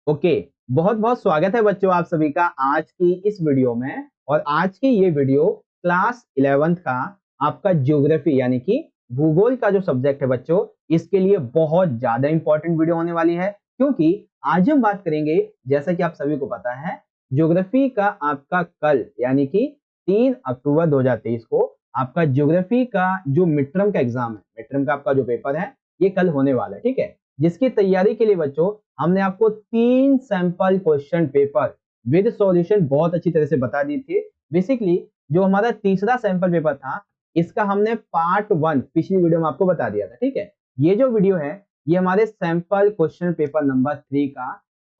Okay. बहुत बहुत स्वागत है बच्चों आप सभी का आज की इस वीडियो में। और आज की ये वीडियो क्लास 11th का आपका ज्योग्राफी यानी कि भूगोल का जो सब्जेक्ट है बच्चों, इसके लिए बहुत ज्यादा इंपॉर्टेंट वीडियो होने वाली है। क्योंकि आज हम बात करेंगे, जैसा कि आप सभी को पता है, ज्योग्राफी का आपका कल यानी कि 3 अक्टूबर 2023 को आपका ज्योग्राफी का जो मिड टर्म का एग्जाम है, मिड टर्म का आपका जो पेपर है, ये कल होने वाला है। ठीक है, जिसकी तैयारी के लिए बच्चों हमने आपको 3 sample question paper with solution बहुत अच्छी तरह से बता दी थी। बेसिकली जो हमारा तीसरा सैंपल पेपर था, इसका हमने पार्ट 1 पिछली वीडियो में आपको बता दिया था। ठीक है, ये जो वीडियो है ये हमारे सैंपल क्वेश्चन पेपर नंबर 3 का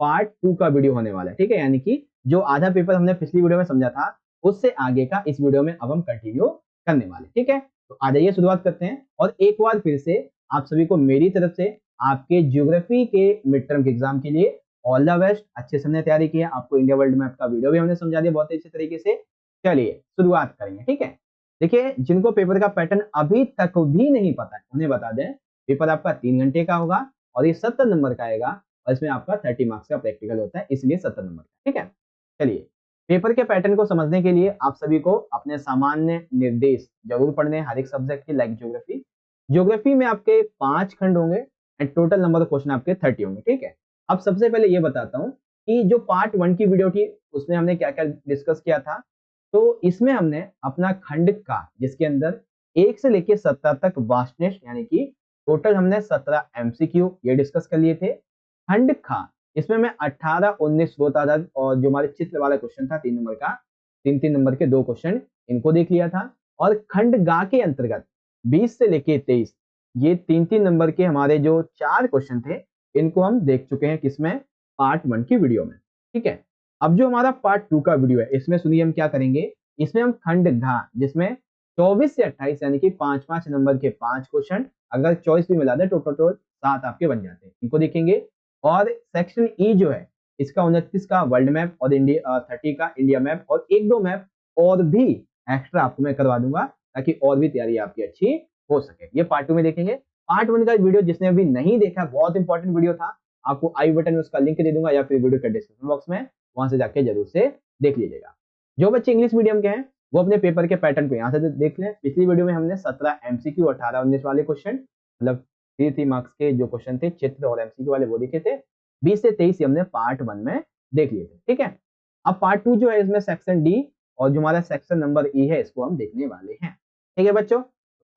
पार्ट 2 का वीडियो होने वाला है। ठीक है, यानी कि जो आधा पेपर हमने पिछली वीडियो में समझा था, उससे आगे का इस वीडियो में अब हम कंटिन्यू करने वाले। ठीक है, तो आ जाइए शुरुआत करते हैं। और एक बार फिर से आप सभी को मेरी तरफ से आपके ज्योग्राफी के मिड टर्म के एग्जाम के लिए ऑल द बेस्ट। अच्छे से हमने तैयारी की है, आपको इंडिया वर्ल्ड मैप का वीडियो भी हमने समझा दिया बहुत अच्छे तरीके से। चलिए शुरुआत करेंगे। ठीक है, देखिए जिनको पेपर का पैटर्न अभी तक भी नहीं पता है उन्हें बता दें, पेपर आपका 3 घंटे का होगा और ये 70 नंबर का आएगा। और इसमें आपका 30 मार्क्स का प्रैक्टिकल होता है, इसलिए 70 नंबर का। ठीक है, चलिए पेपर के पैटर्न को समझने के लिए आप सभी को अपने सामान्य निर्देश जरूर पढ़ने हर एक सब्जेक्ट के, लाइक ज्योग्राफी। ज्योग्राफी में आपके 5 खंड होंगे and total number of question आपके 30 होंगे। ठीक है, अब सबसे पहले ये बताता हूँ कि जो पार्ट 1 की वीडियो थी उसमें हमने क्या क्या डिस्कस किया था। तो इसमें हमने अपना खंड का, जिसके अंदर 1 से लेके 17 तक वास्टनेस यानी कि टोटल हमने 17 एमसीक्यू ये डिस्कस कर लिए थे। खंड खा, इसमें मैं 18 19 स्रोत आधार और जो हमारे चित्र वाला क्वेश्चन था 3 नंबर का, 3 नंबर के 2 क्वेश्चन इनको देख लिया था। और खंड गा के अंतर्गत 20 से लेके 23 ये 3 नंबर के हमारे जो 4 क्वेश्चन थे, इनको हम देख चुके हैं किसमें, पार्ट 1 की वीडियो में। ठीक है, अब जो हमारा पार्ट 2 का वीडियो है, इसमें सुनिए हम क्या करेंगे। इसमें हम खंड घा, जिसमें 24 से 28 यानी कि 5-5 नंबर के 5 क्वेश्चन, अगर चॉइस भी मिला दे तो टोटल 7 आपके बन जाते हैं, इनको देखेंगे। और सेक्शन ई जो है, इसका 29 का वर्ल्ड मैप और इंडिया 30 का इंडिया मैप और 1-2 मैप और भी एक्स्ट्रा आपको मैं करवा दूंगा, ताकि और भी तैयारी आपकी अच्छी हो सके। ये पार्ट 2 में देखेंगे। पार्ट 1 का वीडियो जिसने अभी नहीं देखा, बहुत इंपॉर्टेंट वीडियो था, आपको आई बटन में उसका लिंक दे दूंगा या फिर वीडियो के डिस्क्रिप्शन बॉक्स में, वहां से जाके जरूर से देख लीजिएगा। जो बच्चे इंग्लिश मीडियम के हैं वो अपने पेपर के पैटर्न को यहाँ से देख लें। पिछली वीडियो में हमने 17 एमसीक्यू 18-19 वाले क्वेश्चन, मतलब 3 मार्क्स के जो क्वेश्चन थे चित्र और एमसीक्यू वाले, वो देखे थे। 20 से 23 हमने पार्ट 1 में देख लिए थे। ठीक है, अब पार्ट 2 जो है, इसमें सेक्शन डी और जो हमारा सेक्शन नंबर ई है, इसको हम देखने वाले हैं। ठीक है बच्चों,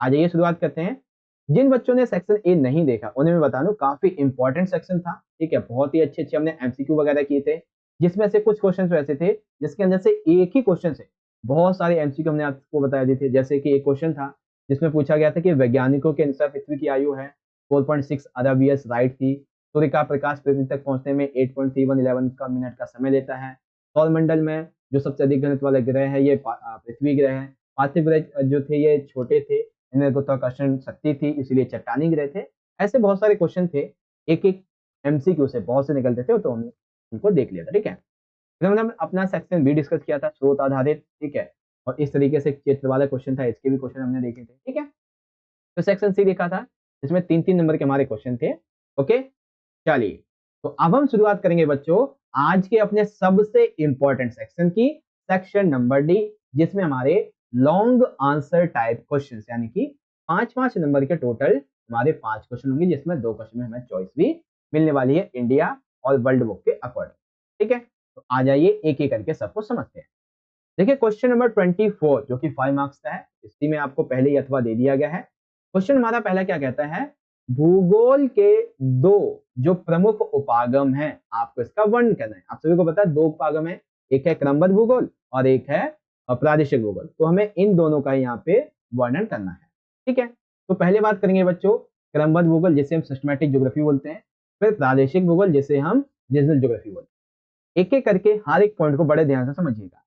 आ जाइए शुरुआत करते हैं। जिन बच्चों ने सेक्शन ए नहीं देखा उन्हें मैं बता दूं, काफी इंपॉर्टेंट सेक्शन था। ठीक है, बहुत ही अच्छे अच्छे हमने एमसीक्यू वगैरह किए थे, जिसमें से कुछ क्वेश्चन ऐसे थे जिसके अंदर से एक ही क्वेश्चन से बहुत सारे एमसीक्यू हमने आपको बता दिए थे। जैसे कि एक क्वेश्चन था जिसमें पूछा गया था कि वैज्ञानिकों के अनुसार पृथ्वी की आयु है 4.6 अरब ईयर्स राइट थी। सूर्य का प्रकाश पृथ्वी तक पहुंचने में 8.3111 का मिनट का समय लेता है। सौरमंडल में जो सबसे अधिक घनत्व वाला ग्रह है ये पृथ्वी ग्रह है। पार्थिव ग्रह जो थे ये छोटे थे, इनमें गुरुत्वाकर्षण शक्ति थी, इसलिए चट्टानी ग्रह थे। ऐसे बहुत सारे क्वेश्चन थे, एक एक एमसीक्यू से बहुत से निकलते थे, तो हमने उनको देख लिया था। ठीक है, फिर हमने अपना सेक्शन बी डिस्कस किया था, स्रोत आधारित। ठीक है, और इस तरीके से चित्र वाला क्वेश्चन था, इसके भी क्वेश्चन हमने देखे थे। ठीक है, तो सेक्शन सी देखा था, जिसमें 3 नंबर के हमारे क्वेश्चन थे। ओके, चलिए तो अब हम शुरुआत करेंगे बच्चों आज के अपने सबसे इंपॉर्टेंट सेक्शन की, सेक्शन नंबर डी, जिसमें हमारे लॉन्ग आंसर टाइप क्वेश्चंस यानी कि 5-5 नंबर के टोटल हमारे 5 क्वेश्चन होंगे, जिसमें 2 क्वेश्चन में हमें चॉइस भी मिलने वाली है इंडिया और वर्ल्ड बुक के अकॉर्डिंग। ठीक है, तो आ जाइए एक एक करके सबको समझते हैं। देखिए क्वेश्चन नंबर 24 जो कि 5 मार्क्स का है, इसी में आपको पहले ही अथवा दे दिया गया है। क्वेश्चन हमारा पहला क्या कहता है, भूगोल के 2 जो प्रमुख उपागम हैं, आपको इसका वर्णन करना है। आप सभी को पता है 2 उपागम है, एक है क्रमबद्ध भूगोल और एक है प्रादेशिक भूगोल। तो हमें इन दोनों का यहाँ पे वर्णन करना है। ठीक है, तो पहले बात करेंगे बच्चों क्रमबद्ध भूगोल, जिसे हम सिस्टमैटिक ज्योग्राफी बोलते हैं। फिर प्रादेशिक भूगोल, जिसे हम रीजनल ज्योग्राफी बोलते हैं। एक एक करके हर एक पॉइंट को बड़े ध्यान से समझिएगा।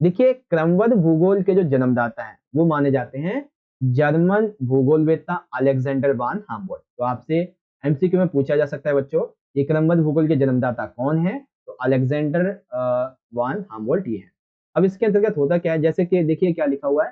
देखिए क्रमबद्ध भूगोल के जो जन्मदाता हैं वो माने जाते हैं जर्मन भूगोलवेत्ता अलेक्जेंडर वान हाम्बोल्ट। तो आपसे एमसीक्यू में पूछा जा सकता है बच्चों, ये क्रमबद्ध भूगोल के जन्मदाता कौन है, तो अलेक्जेंडर वान हाम्बोल्ट ये है। अब इसके अंतर्गत होता क्या है, जैसे कि देखिए क्या लिखा हुआ है,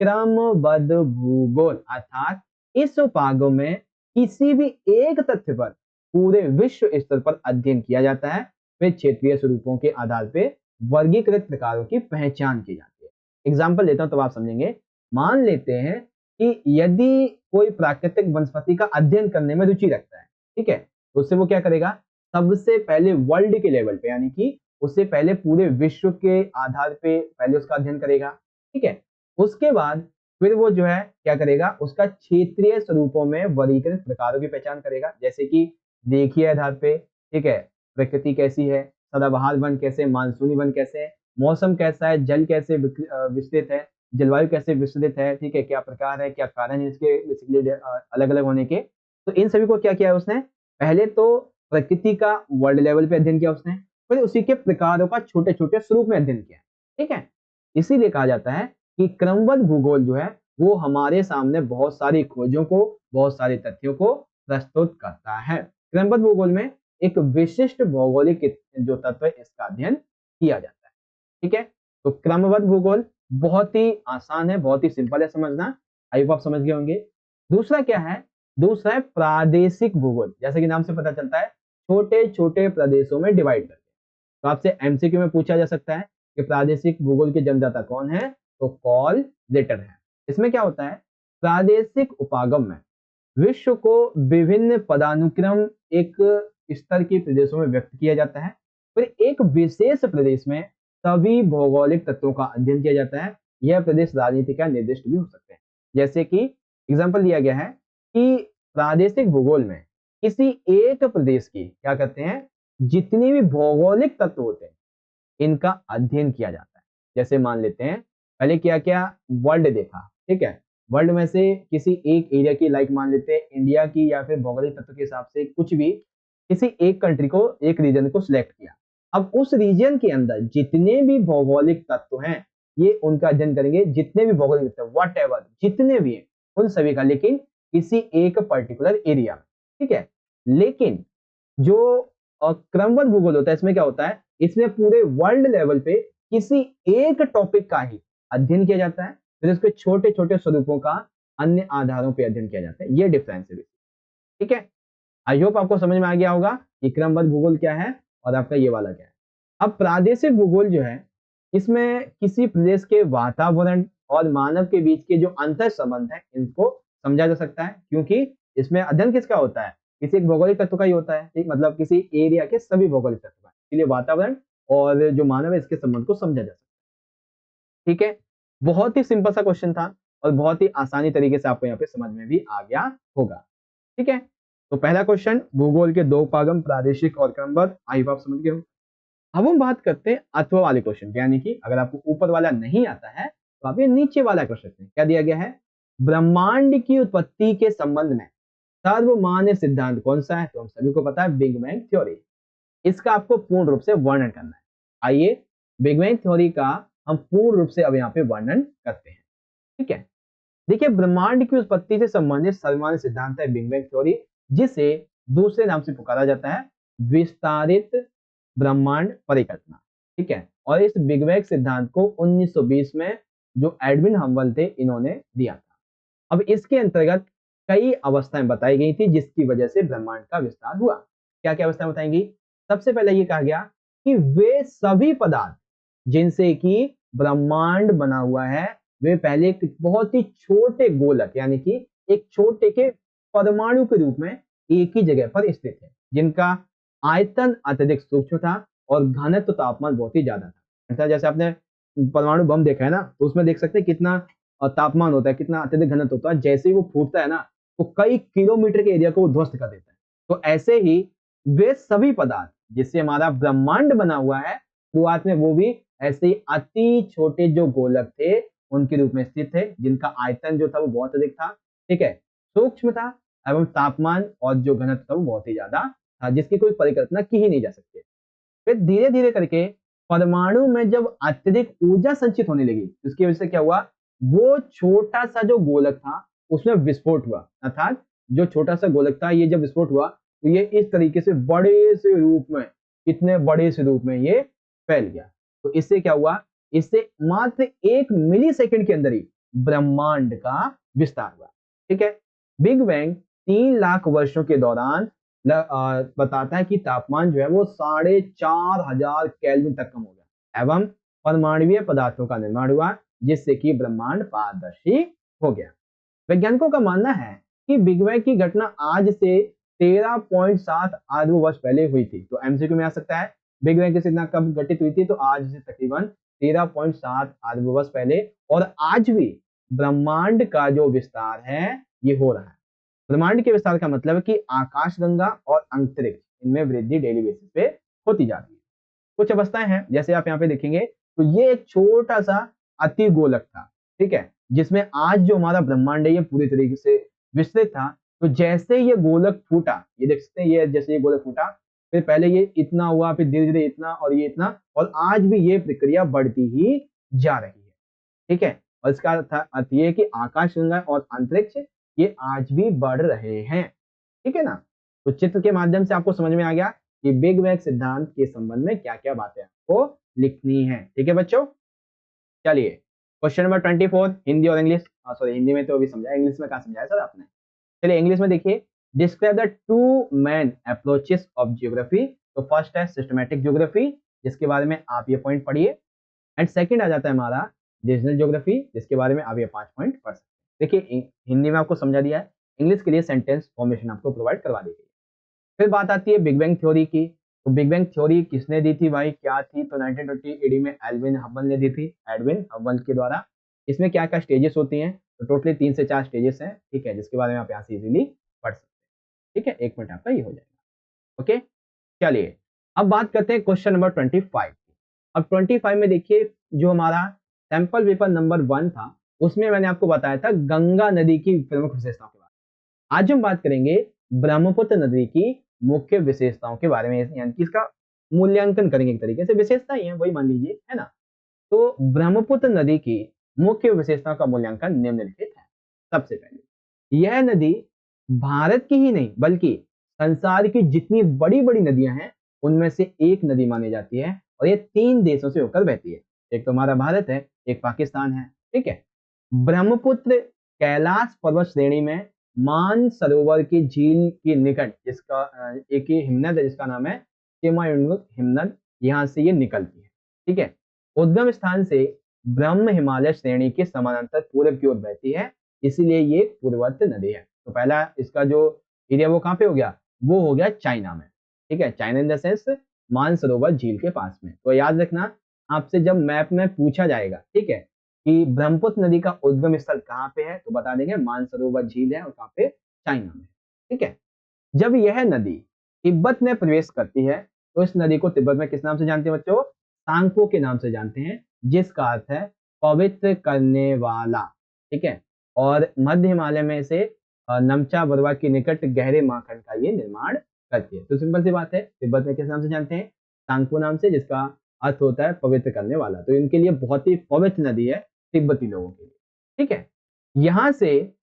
क्रमबद्ध भूगोल अर्थात इस उपागम में किसी भी एक तथ्य पर पूरे विश्व स्तर पर अध्ययन किया जाता है फिर क्षेत्रीय स्वरूपों के आधार पे वर्गीकृत प्रकारों की पहचान की जाती है। एग्जाम्पल देता हूं तब आप समझेंगे। मान लेते हैं कि यदि कोई प्राकृतिक वनस्पति का अध्ययन करने में रुचि रखता है, ठीक है, तो उससे वो क्या करेगा, सबसे पहले वर्ल्ड के लेवल पे, यानी कि उससे पहले पूरे विश्व के आधार पे पहले उसका अध्ययन करेगा, ठीक है। उसके बाद फिर वो जो है क्या करेगा, उसका क्षेत्रीय स्वरूपों में वर्गीकृत प्रकारों की पहचान करेगा, जैसे कि रेखीय आधार पे, ठीक है, प्रकृति कैसी है, सदाबहार वन कैसे, मानसूनी वन कैसे है, मौसम कैसा है, जल कैसे विस्तृत है, जलवायु कैसे विस्तृत है, ठीक है, क्या प्रकार है, क्या कारण है इसके बेसिकली अलग अलग होने के। तो इन सभी को क्या किया है उसने, पहले तो प्रकृति का वर्ल्ड लेवल पे अध्ययन किया उसने, फिर उसी के प्रकारों का छोटे छोटे स्वरूप में अध्ययन किया, ठीक है। इसीलिए कहा जाता है कि क्रमबद्ध भूगोल जो है वो हमारे सामने बहुत सारी खोजों को, बहुत सारे तथ्यों को प्रस्तुत करता है। क्रमबद्ध भूगोल में एक विशिष्ट भौगोलिक जो तत्व है इसका अध्ययन किया जाता है, ठीक है। तो क्रमबद्ध भूगोल बहुत ही आसान है, बहुत ही सिंपल है समझना, आई होप आप समझ गए होंगे। दूसरा क्या है, दूसरा है प्रादेशिक भूगोल। जैसे कि नाम से पता चलता है, छोटे छोटे प्रदेशों में डिवाइड करके। तो आपसे एमसीक्यू में पूछा जा सकता है कि प्रादेशिक भूगोल के जन्मदाता कौन है, तो कॉल लेटर है। इसमें क्या होता है, प्रादेशिक उपागम में विश्व को विभिन्न पदानुक्रम एक स्तर के प्रदेशों में व्यक्त किया जाता है, फिर एक विशेष प्रदेश में सभी भौगोलिक तत्वों का अध्ययन किया जाता है। यह प्रदेश राजनीति का निर्दिष्ट भी हो सकते हैं। जैसे कि एग्जाम्पल दिया गया है कि प्रादेशिक भूगोल में किसी एक प्रदेश की क्या कहते हैं, जितनी भी भौगोलिक तत्व होते हैं इनका अध्ययन किया जाता है। जैसे मान लेते हैं पहले क्या क्या वर्ल्ड देखा, ठीक है, वर्ल्ड में से किसी एक एरिया की, लाइक मान लेते हैं इंडिया की, या फिर भौगोलिक तत्व के हिसाब से कुछ भी किसी एक कंट्री को, एक रीजन को सिलेक्ट किया। अब उस रीजन के अंदर जितने भी भौगोलिक तत्व हैं ये उनका अध्ययन करेंगे, जितने भी भौगोलिक तत्व वट एवर जितने भी हैं उन सभी का, लेकिन किसी एक पर्टिकुलर एरिया में, ठीक है। लेकिन जो क्रमबद्ध भूगोल होता है इसमें क्या होता है, इसमें पूरे वर्ल्ड लेवल पे किसी एक टॉपिक का ही अध्ययन किया जाता है, फिर उसके छोटे छोटे स्वरूपों का अन्य आधारों पर अध्ययन किया जाता है। ये डिफरेंस है, ठीक है। आई होप आपको समझ में आ गया होगा कि क्रमबद्ध भूगोल क्या है और आपका ये वाला क्या है। अब प्रादेशिक भूगोल जो है इसमें किसी प्रदेश के वातावरण और मानव के बीच के जो अंतर संबंध है इनको समझा जा सकता है, क्योंकि इसमें अध्ययन किसका होता है, किसी एक भौगोलिक तत्व का ही होता है, ठीक, मतलब किसी एरिया के सभी भौगोलिक तत्व का, इसलिए वातावरण और जो मानव है इसके संबंध को समझा जा सकता है, ठीक है। बहुत ही सिंपल सा क्वेश्चन था और बहुत ही आसानी तरीके से आपको यहाँ पे समझ में भी आ गया होगा, ठीक है। तो पहला क्वेश्चन, भूगोल के दो उपागम प्रादेशिक और क्रमबद्ध, आई होप आप समझ गए हो। अब हम बात करते हैं अथवा वाले क्वेश्चन, यानी कि अगर आपको ऊपर वाला नहीं आता है तो आप ये नीचे वाला क्वेश्चन में क्या दिया गया है, ब्रह्मांड की उत्पत्ति के संबंध में सर्वमान्य सिद्धांत कौन सा है, तो हम सभी को पता है बिग बैंग थ्योरी। इसका आपको पूर्ण रूप से वर्णन करना है। आइए बिग बैंग थ्योरी का हम पूर्ण रूप से अब यहाँ पे वर्णन करते हैं, ठीक है। देखिए, ब्रह्मांड की उत्पत्ति से संबंधित सर्वमान्य सिद्धांत है बिग बैंग थ्योरी, जिसे दूसरे नाम से पुकारा जाता है विस्तारित ब्रह्मांड परिकल्पना, ठीक है। और इस बिग बैंग सिद्धांत को 1920 में जो एडविन हम्बल थे इन्होंने दिया था। अब इसके अंतर्गत कई अवस्थाएं बताई गई थी जिसकी वजह से ब्रह्मांड का विस्तार हुआ। क्या क्या अवस्थाएं बताएंगी, सबसे पहले ये कहा गया कि वे सभी पदार्थ जिनसे कि ब्रह्मांड बना हुआ है वे पहले एक बहुत ही छोटे गोलक, यानी कि एक छोटे के परमाणु के रूप में एक ही जगह पर स्थित है, जिनका आयतन अत्यधिक सूक्ष्म था और घनत्व तापमान बहुत ही ज्यादा था। जैसे आपने परमाणु बम देखा है ना, तो उसमें देख सकते हैं कितना तापमान होता है, कितना अत्यधिक घनत्व होता है, जैसे ही वो फूटता है ना तो कई किलोमीटर के एरिया को वो ध्वस्त कर देता है। तो ऐसे ही वे सभी पदार्थ जिससे हमारा ब्रह्मांड बना हुआ है, शुरुआत में वो भी ऐसे ही अति छोटे जो गोलक थे उनके रूप में स्थित थे, जिनका आयतन जो था वो बहुत अधिक था, ठीक है, सूक्ष्म था एवं तापमान और जो घनत्व था वो बहुत ही ज्यादा था, जिसकी कोई परिकल्पना की ही नहीं जा सकती। फिर धीरे धीरे करके परमाणु में जब अत्यधिक ऊर्जा संचित होने लगी, उसकी वजह से क्या हुआ, वो छोटा सा जो गोलक था उसमें विस्फोट हुआ, अर्थात जो छोटा सा गोलक था ये जब विस्फोट हुआ तो ये इस तरीके से बड़े से रूप में, इतने बड़े से रूप में ये फैल गया। तो इससे क्या हुआ, इससे मात्र 1 मिली सेकेंड के अंदर ही ब्रह्मांड का विस्तार हुआ, ठीक है। बिग बैंग 3 लाख वर्षों के दौरान बताता है कि तापमान जो है वो 4500 केल्विन तक कम हो गया एवं परमाणुीय पदार्थों का निर्माण हुआ, जिससे कि ब्रह्मांड पारदर्शी हो गया। वैज्ञानिकों का मानना है कि बिग बैंग की घटना आज से 13.7 अरब वर्ष पहले हुई थी। तो एमसीक्यू में आ सकता है बिग बैंग की घटना कब घटित हुई थी, तो आज से तकरीबन 13.7 अरब वर्ष पहले। और आज भी ब्रह्मांड का जो विस्तार है ये हो रहा है। ब्रह्मांड के विस्तार का मतलब है कि आकाशगंगा और अंतरिक्ष इनमें वृद्धि डेली बेसिस पे होती जा रही है। कुछ अवस्थाएं हैं, जैसे आप यहाँ पे देखेंगे तो ये एक छोटा सा अति गोलक था, ठीक है, जिसमें आज जो हमारा ब्रह्मांड है ये पूरी तरीके से विस्तृत था। तो जैसे ये गोलक फूटा, ये देख सकते हैं, ये जैसे ये गोलक फूटा, फिर पहले ये इतना हुआ, फिर धीरे धीरे इतना और ये इतना, और आज भी ये प्रक्रिया बढ़ती ही जा रही है, ठीक है। और इसका अर्थ ये है कि आकाशगंगा और अंतरिक्ष ये आज भी बढ़ रहे हैं, ठीक है ना। तो चित्र के माध्यम से आपको समझ में आ गया कि बिग बैंग सिद्धांत के संबंध में क्या क्या बातें आपको लिखनी है, ठीक है बच्चों। चलिए क्वेश्चन नंबर 24, हिंदी और इंग्लिश। सॉरी, हिंदी में तो अभी समझाया, इंग्लिश में कहा समझाया सर आपने। चलिए इंग्लिश में देखिए, describe the two main approaches of geography. तो फर्स्ट है सिस्टमैटिक ज्योग्राफी, जिसके बारे में आप ये पॉइंट पढ़िए, एंड सेकंड आ जाता है हमारा रीजनल ज्योग्राफी, जिसके बारे में आप ये 5 पॉइंट पढ़ सकते हैं। देखिए हिंदी में आपको समझा दिया है, इंग्लिश के लिए सेंटेंस फॉर्मेशन आपको प्रोवाइड करवा दी गई। फिर बात आती है बिग बैंग थ्योरी की। तो बिग बैंग थ्योरी किसने दी थी भाई, क्या थी, तो 1920 एडी में एडविन हबल ने दी थी, एडविन हबल के द्वारा। इसमें क्या क्या स्टेजेस होती हैं, तो टोटली 3 से 4 स्टेजेस हैं, ठीक है, जिसके बारे में आप यहाँ से इजीली पढ़ सकते हैं, ठीक है। 1 मिनट आपका ये हो जाएगा, ओके। चलिए अब बात करते हैं क्वेश्चन नंबर 25 की। अब 25 में देखिए, जो हमारा सैंपल पेपर नंबर 1 था, उसमें मैंने आपको बताया था गंगा नदी की प्रमुख विशेषताओं के बारे में। आज हम बात करेंगे ब्रह्मपुत्र नदी की मुख्य विशेषताओं के बारे में, यानी कि इसका मूल्यांकन करेंगे, एक तरीके से विशेषता ही है वही मान लीजिए, है ना। तो ब्रह्मपुत्र नदी की मुख्य विशेषताओं का मूल्यांकन निम्नलिखित है। सबसे पहले, यह नदी भारत की ही नहीं बल्कि संसार की जितनी बड़ी बड़ी नदियां हैं उनमें से एक नदी मानी जाती है, और ये 3 देशों से होकर बहती है। एक तो हमारा भारत है, एक पाकिस्तान है, ठीक है। ब्रह्मपुत्र कैलाश पर्वत श्रेणी में मानसरोवर की झील के निकट, जिसका एक ही हिमनद है जिसका नाम है चिमायुंगुक हिमनद, यहाँ से ये निकलती है, ठीक है। उद्गम स्थान से ब्रह्म हिमालय श्रेणी के समानांतर पूरब की ओर बहती है, इसीलिए ये पूर्ववर्ती नदी है। तो पहला इसका जो एरिया वो कहाँ पे हो गया, वो हो गया चाइना में, ठीक है, China in the sense Mansarovar झील के पास में। तो याद रखना, आपसे जब मैप में पूछा जाएगा, ठीक है, कि ब्रह्मपुत्र नदी का उद्गम स्थल कहाँ पे है, तो बता देंगे मानसरोवर झील है, और कहाँ पे, चाइना में, ठीक है। जब यह नदी तिब्बत में प्रवेश करती है, तो इस नदी को तिब्बत में किस नाम से जानते हैं बच्चों, सांगपो के नाम से जानते हैं, जिसका अर्थ है पवित्र करने वाला, ठीक है। और मध्य हिमालय में से नमचा बरवा के निकट गहरे महाखंड का ये निर्माण करती है। तो सिंपल सी बात है, तिब्बत में किस नाम से जानते हैं, सांगपो नाम से, जिसका अर्थ होता है पवित्र करने वाला। तो इनके लिए बहुत ही पवित्र नदी है तिब्बती लोगों के लिए, ठीक है। यहाँ से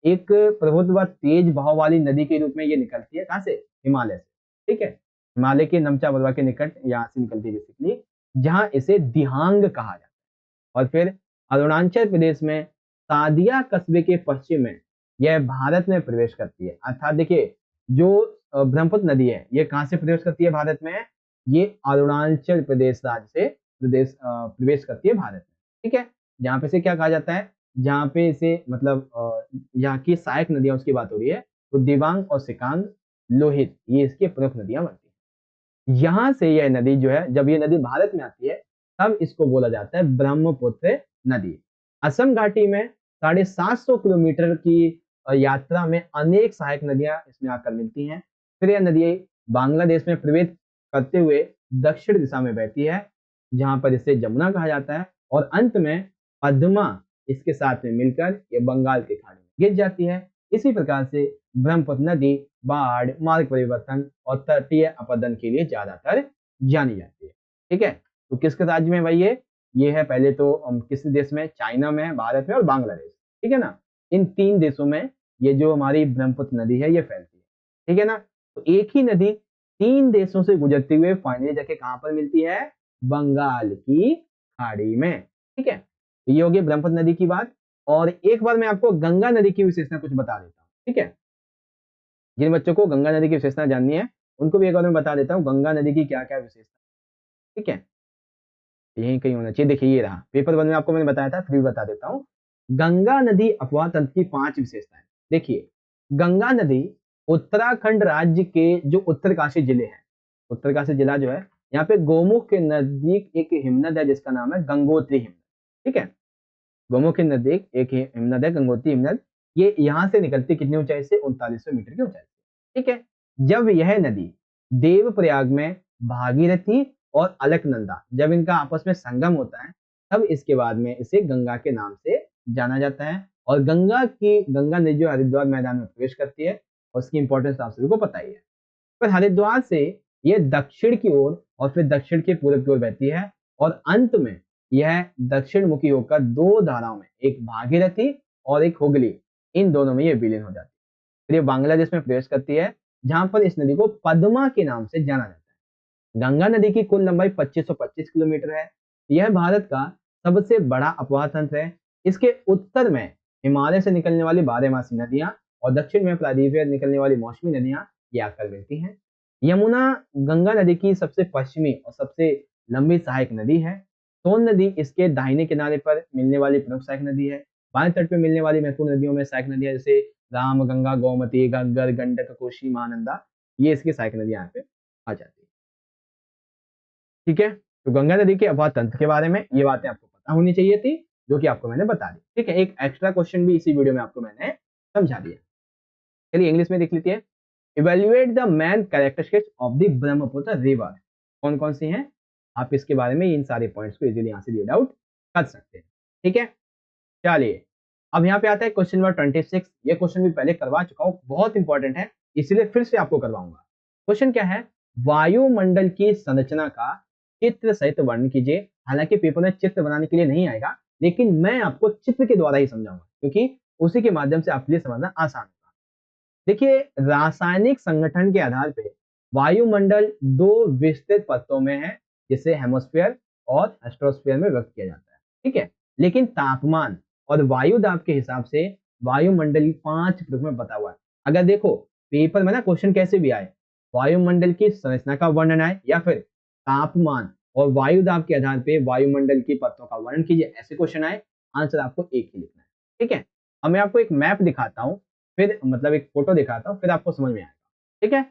एक प्रभुत्व व तेज बहाव वाली नदी के रूप में ये निकलती है, कहाँ से, हिमालय से, ठीक है। हिमालय के नमचा बरवा के निकट यहाँ से निकलती है बेसिकली, जहाँ इसे दिहांग कहा जाता है। और फिर अरुणाचल प्रदेश में सादिया कस्बे के पश्चिम में यह भारत में प्रवेश करती है। अर्थात देखिए, जो ब्रह्मपुत्र नदी है ये कहाँ से प्रवेश करती है भारत में, ये अरुणाचल प्रदेश राज्य से प्रवेश करती है भारत में, ठीक है। जहाँ पे से क्या कहा जाता है, जहाँ पे इसे मतलब यहाँ की सहायक नदियां उसकी बात हो रही है, तो दिबांग और सिकांग, लोहित, ये इसकी प्रमुख नदियां बनती है। यहाँ से यह नदी जो है, जब ये नदी भारत में आती है तब इसको बोला जाता है ब्रह्मपुत्र नदी। असम घाटी में 750 किलोमीटर की यात्रा में अनेक सहायक नदियां इसमें आकर मिलती हैं। फिर यह नदी बांग्लादेश में प्रवेश करते हुए दक्षिण दिशा में बहती है, जहां पर इसे जमुना कहा जाता है, और अंत में पद्मा इसके साथ में मिलकर ये बंगाल की खाड़ी में गिर जाती है। इसी प्रकार से ब्रह्मपुत्र नदी बाढ़, मार्ग परिवर्तन और तटीय अपरदन के लिए ज्यादातर जानी जाती है, ठीक है। तो किसके राज्य में भाई ये है, पहले तो किस देश में, चाइना में, भारत में और बांग्लादेश, ठीक है ना। इन 3 देशों में ये जो हमारी ब्रह्मपुत्र नदी है ये फैलती है, ठीक है ना। तो एक ही नदी 3 देशों से गुजरते हुए फाइनली जाके कहां पर मिलती है, बंगाल की खाड़ी में, ठीक है। तो ये होगी ब्रह्मपुत्र नदी की बात। और एक बार मैं आपको गंगा नदी की विशेषता कुछ बता देता हूँ, ठीक है। जिन बच्चों को गंगा नदी की विशेषता जाननी है उनको भी एक बार मैं बता देता हूँ गंगा नदी की क्या क्या विशेषता। ठीक है, यही कहीं होना चाहिए। देखिए ये रहा, पेपर 1 में आपको मैंने बताया था, फिर भी बता देता हूँ। गंगा नदी अपवाह तंत्र की 5 विशेषताएं। देखिए, गंगा नदी उत्तराखंड राज्य के जो उत्तरकाशी जिले हैं, उत्तरकाशी जिला जो है, यहाँ पे गोमुख के नजदीक एक हिमनद है जिसका नाम है गंगोत्री हिमनद। ठीक है, गोमुख के नजदीक एक हिमनद है गंगोत्री हिमनद। ये यहाँ से निकलती कितनी ऊंचाई से? 3900 मीटर की ऊंचाई से। ठीक है, जब यह नदी देवप्रयाग में भागीरथी और अलकनंदा जब इनका आपस में संगम होता है, तब इसके बाद में इसे गंगा के नाम से जाना जाता है। और गंगा नदी जो हरिद्वार मैदान में प्रवेश करती है, और उसकी इंपॉर्टेंस आप सभी को पता ही है। पर हरिद्वार से ये दक्षिण की ओर और फिर दक्षिण के पूरब की ओर बहती है, और अंत में यह दक्षिण मुखी होकर 2 धाराओं में, एक भागीरथी और एक हुगली, इन दोनों में ये विलीन हो जाती है। फिर ये बांग्लादेश में प्रवेश करती है, जहां पर इस नदी को पद्मा के नाम से जाना जाता है। गंगा नदी की कुल लंबाई 2525 किलोमीटर है। यह भारत का सबसे बड़ा अपवाह तंत्र है। इसके उत्तर में हिमालय से निकलने वाली बारहमासी नदियां और दक्षिण में प्रायद्वीप से निकलने वाली मौसमी नदियां ये आकर मिलती हैं। यमुना गंगा नदी की सबसे पश्चिमी और सबसे लंबी सहायक नदी है। सोन नदी इसके दाहिने किनारे पर मिलने वाली प्रमुख सहायक नदी है। बाएं तट पर मिलने वाली महत्वपूर्ण नदियों में सहायक नदियां जैसे राम गंगा, गोमती, घग्गर, गंडक, कोशी, महानंदा, ये इसकी सहायक नदियां यहाँ पे आ जाती है। ठीक है, तो गंगा नदी के अपवाह तंत्र के बारे में ये बातें आपको पता होनी चाहिए थी, जो कि आपको मैंने बता दी। ठीक है, एक एक्स्ट्रा क्वेश्चन भी इसी वीडियो में आपको मैंने समझा दिया। चलिए इंग्लिश में देख लीजिए। Evaluate the main characteristics of the Brahmaputra river. कौन कौन सी हैं? आप इसके बारे में इन सारे पॉइंट्स को इजीली यहां से रीड आउट कर सकते हैं। ठीक है, चलिए अब यहाँ पे आता है क्वेश्चन नंबर 26। ये क्वेश्चन भी पहले करवा चुका हूँ, बहुत इंपॉर्टेंट है, इसलिए फिर से आपको करवाऊंगा। क्वेश्चन क्या है? वायुमंडल की संरचना का चित्र सहित वर्णन कीजिए। हालांकि पेपर में चित्र बनाने के लिए नहीं आएगा, लेकिन मैं आपको चित्र के द्वारा ही समझाऊंगा, क्योंकि उसी के माध्यम से आपके लिए समझना आसान होगा। देखिए, रासायनिक संगठन के आधार पर वायुमंडल 2 विस्तृत परतों में है, जिसे हेमोस्फीयर और एस्ट्रोस्फीयर में व्यक्त किया जाता है। ठीक है, लेकिन तापमान और वायु दाब के हिसाब से वायुमंडल 5 ग्रुप में बता हुआ है। अगर देखो पेपर में ना क्वेश्चन कैसे भी आए, वायुमंडल की संरचना का वर्णन आए या फिर तापमान और वायु दाब के आधार पे वायुमंडल की परतों का वर्णन कीजिए, ऐसे क्वेश्चन आए, आंसर आपको एक ही लिखना है। ठीक है, अब मैं आपको एक मैप दिखाता हूँ, फिर मतलब एक फोटो दिखाता हूँ, फिर आपको समझ में आएगा। ठीक है,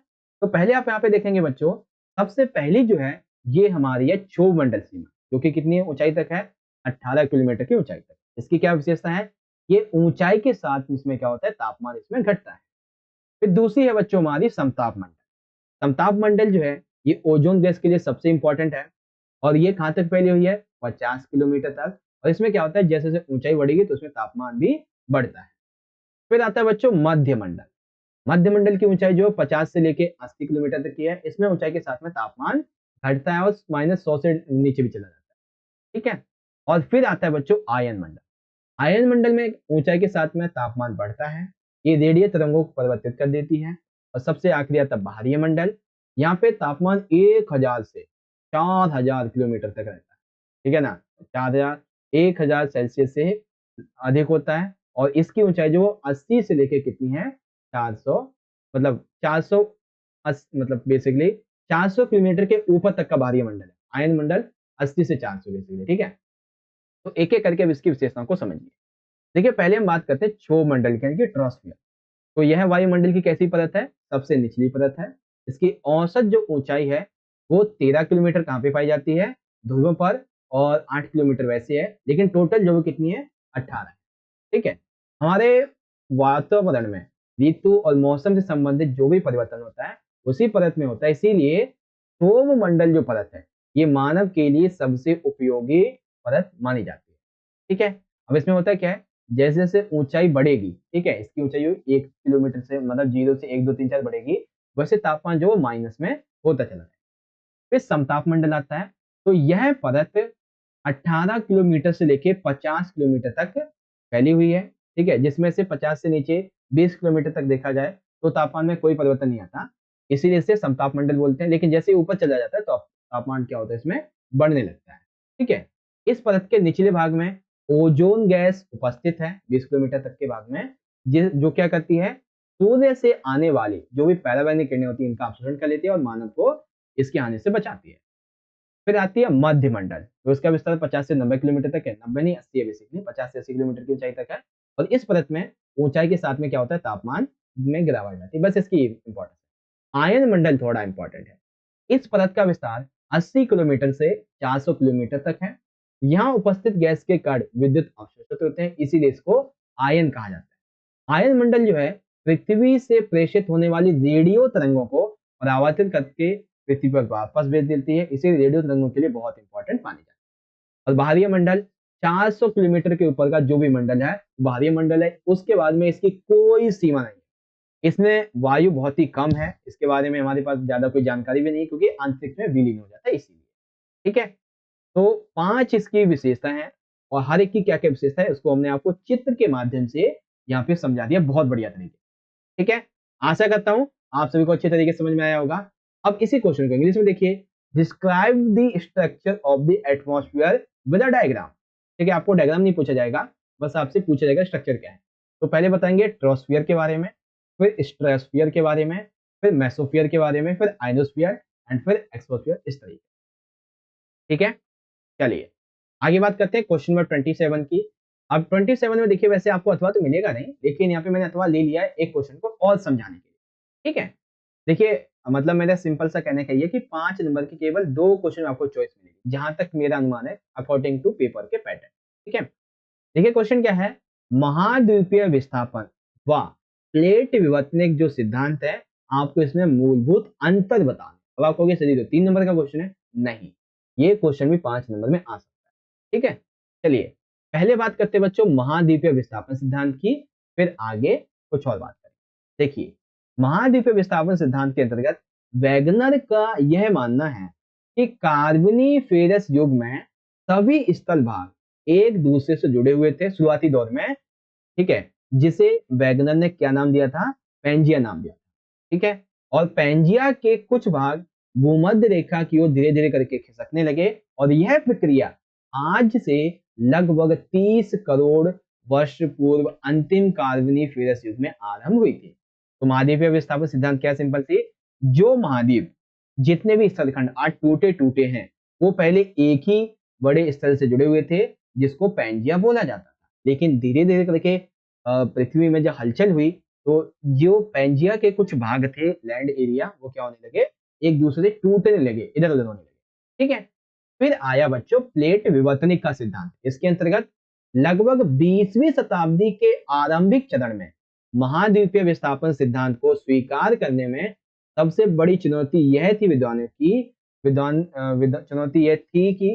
तो पहले आप यहाँ पे देखेंगे बच्चों, सबसे पहली जो है ये हमारी है क्षोभ मंडल सीमा, जो कि कितनी ऊंचाई तक है? 18 किलोमीटर की ऊंचाई तक। इसकी क्या विशेषता है? ये ऊंचाई के साथ इसमें क्या होता है? तापमान इसमें घटता है। फिर दूसरी है बच्चों हमारी समताप मंडल। समताप मंडल जो है ये ओजोन गैस के लिए सबसे इंपॉर्टेंट है, और ये कहां तक फैली हुई है? 50 किलोमीटर तक। और इसमें क्या होता है, जैसे जैसे ऊंचाई बढ़ेगी तो उसमें तापमान भी बढ़ता है। फिर आता है बच्चों मध्य मंडल। मध्य मंडल की ऊंचाई जो 50 से लेके 80 किलोमीटर तक की है। इसमें ऊंचाई के साथ में तापमान घटता है और -100 से नीचे भी चला जाता है। ठीक है, और फिर आता है बच्चों आयन मंडल। आयन मंडल में ऊंचाई के साथ में तापमान बढ़ता है, ये रेडियो तरंगों को परिवर्तित कर देती है। और सबसे आखिरी आता है बाहरी मंडल। यहाँ पे तापमान 1000 से 4000 किलोमीटर तक रहता है। ठीक है ना, 4000 1000 सेल्सियस से अधिक होता है, और इसकी ऊंचाई जो 80 से लेके कितनी है? 400, मतलब 400 मतलब बेसिकली 400 किलोमीटर के ऊपर तक का बाहरी मंडल है आयन मंडल, 80 से 400 बेसिकली। ठीक है, तो एक एक करके अब इसकी विशेषताओं को समझिए। देखिए, पहले हम बात करते हैं क्षोभ मंडल की, यानी कि ट्रॉस्फियर। तो यह वायुमंडल की कैसी परत है? सबसे निचली परत है। इसकी औसत जो ऊंचाई है वो 13 किलोमीटर कहाँ पे पाई जाती है? ध्रुवों पर, और 8 किलोमीटर वैसे है, लेकिन टोटल जो कितनी है? 18 है। ठीक है, हमारे वातावरण में ऋतु और मौसम से संबंधित जो भी परिवर्तन होता है उसी परत में होता है, इसीलिए क्षोभ मंडल जो परत है ये मानव के लिए सबसे उपयोगी परत मानी जाती है। ठीक है, अब इसमें होता है क्या है, जैसे जैसे ऊंचाई बढ़ेगी, ठीक है, इसकी ऊंचाई 1 किलोमीटर से मतलब 0 से 1 2 3 4 बढ़ेगी, वैसे तापमान जो माइनस में होता चला जाएगा। फिर समताप मंडल आता है, तो यह परत 18 किलोमीटर से लेके 50 किलोमीटर तक फैली हुई है। ठीक है, जिसमें से 50 से नीचे 20 किलोमीटर तक देखा जाए तो तापमान में कोई परिवर्तन नहीं आता, इसीलिए इसे समताप मंडल बोलते हैं। लेकिन जैसे ऊपर चला जाता है तो तापमान क्या होता है? इसमें बढ़ने लगता है। ठीक है, इस परत के निचले भाग में ओजोन गैस उपस्थित है 20 किलोमीटर तक के भाग में, जो क्या करती है? सूर्य से आने वाली जो भी पैराबैंगनी किरणें होती है इनका अवशोषण कर लेती है और मानव को इसकी हानि से बचाती है। फिर आती है मध्य मंडल, तो इसका विस्तार 50 से 90 किलोमीटर तक है, 90 नहीं 80 है, बेसिकली 50 से 80 किलोमीटर की ऊंचाई तक है। और इस परत में ऊंचाई के साथ में क्या होता है, तापमान में गिरावट आती है, बस इसकी इंपॉर्टेंस। आयन मंडल थोड़ा इंपॉर्टेंट है। इस परत का विस्तार 80 किलोमीटर से 400 किलोमीटर तक है। यहाँ उपस्थित गैस के कण विद्युत अवशोषित होते हैं, इसीलिए इसको आयन कहा जाता है। आयन मंडल जो है पृथ्वी से प्रेषित होने वाली रेडियो तरंगों को परावर्तित करके पृथ्वी पर वापस भेज देती है, इसीलिए रेडियो तरंगों के लिए बहुत इंपॉर्टेंट मानी जाती है। और बाहरी मंडल 400 किलोमीटर के ऊपर का जो भी मंडल है बाहरी मंडल है, उसके बाद में इसकी कोई सीमा नहीं है। इसमें वायु बहुत ही कम है, इसके बारे में हमारे पास ज्यादा कोई जानकारी भी नहीं क्योंकि अंतरिक्ष में विलीन हो जाता है इसीलिए। ठीक है, तो 5 इसकी विशेषता है और हर एक की क्या क्या विशेषता है उसको हमने आपको चित्र के माध्यम से यहाँ पे समझा दिया बहुत बढ़िया तरीके। ठीक है, आशा करता हूं आप सभी को अच्छे तरीके से समझ में आया होगा। अब इसी क्वेश्चन को इंग्लिश में देखिए, describe the structure of the atmosphere with a diagram. ठीक है, आपको डायग्राम नहीं पूछा जाएगा, बस आपसे पूछा जाएगा स्ट्रक्चर क्या है। तो पहले बताएंगे ट्रोस्फियर के बारे में, फिर स्ट्रेटोस्फियर के बारे में, फिर मेसोस्फियर के बारे में, फिर आइनोस्फियर एंड फिर एक्सोस्फियर, इस तरीके। ठीक है, चलिए आगे बात करते हैं क्वेश्चन नंबर 27 की। अब 27 में देखिए, वैसे आपको अथवा तो मिलेगा नहीं, लेकिन यहाँ पे मैंने अथवा ले लिया है एक क्वेश्चन को और समझाने के लिए। ठीक है, देखिए मतलब मेरा सिंपल सा कहने का ये कि 5 नंबर की केवल 2 क्वेश्चन आपको चॉइस मिलेगी, जहां तक मेरा अनुमान है अकॉर्डिंग टू पेपर के पैटर्न। ठीक है, देखिए क्वेश्चन क्या है, महाद्वीपीय विस्थापन व प्लेट विवर्तनिक जो सिद्धांत है आपको इसमें मूलभूत अंतर बताना। अब आप कहोगे सर ये तो 3 नंबर का क्वेश्चन है, नहीं, ये क्वेश्चन भी 5 नंबर में आ सकता है। ठीक है, चलिए पहले बात करते हैं बच्चों महाद्वीपीय विस्थापन सिद्धांत की, फिर आगे कुछ और बात करें। देखिए महाद्वीपीय विस्थापन सिद्धांत के अंतर्गत वैगनर का यह मानना है कि कार्बोनिफेरस युग में सभी स्थल भाग एक दूसरे से जुड़े हुए थे शुरुआती दौर में। ठीक है, जिसे वैगनर ने क्या नाम दिया था, पेंजिया नाम दिया। ठीक है, और पेंजिया के कुछ भाग भूमध्य रेखा की ओर धीरे धीरे करके खिसकने लगे और यह प्रक्रिया आज से लगभग 30 करोड़ वर्ष पूर्व अंतिम कार्बोनिफेरस युग में आरंभ हुई थी। तो महाद्वीपीय विस्थापन सिद्धांत क्या, सिंपल सी, जो महाद्वीप जितने भी स्थलखंड आज टूटे टूटे हैं वो पहले एक ही बड़े स्थल से जुड़े हुए थे जिसको पेंजिया बोला जाता था, लेकिन धीरे धीरे करके पृथ्वी में जब हलचल हुई तो जो पेंजिया के कुछ भाग थे लैंड एरिया वो क्या होने लगे, एक दूसरे से टूटने लगे, इधर उधर होने लगे। ठीक है, फिर आया बच्चों प्लेट विवर्तनिक का सिद्धांत। इसके अंतर्गत लगभग 20वीं शताब्दी के आरंभिक चरण में महाद्वीपीय विस्थापन सिद्धांत को स्वीकार करने में सबसे बड़ी चुनौती यह थी चुनौती यह थी कि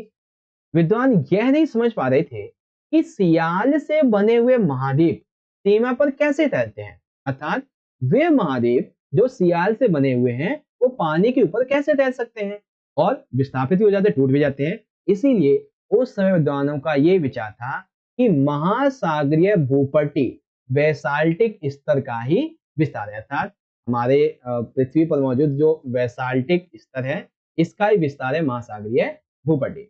विद्वान यह नहीं समझ पा रहे थे कि सियाल से बने हुए महाद्वीप सीमा पर कैसे तैरते हैं, अर्थात वे महाद्वीप जो सियाल से बने हुए हैं वो पानी के ऊपर कैसे तैर सकते हैं और विस्थापित भी हो जाते, टूट भी जाते हैं। इसीलिए उस समय विद्वानों का यह विचार था कि महासागरीय भूपट्टी बेसाल्टिक स्तर का ही विस्तार है, अर्थात हमारे पृथ्वी पर मौजूद जो बेसाल्टिक स्तर है इसका ही विस्तार है महासागरीय भूपट्टी।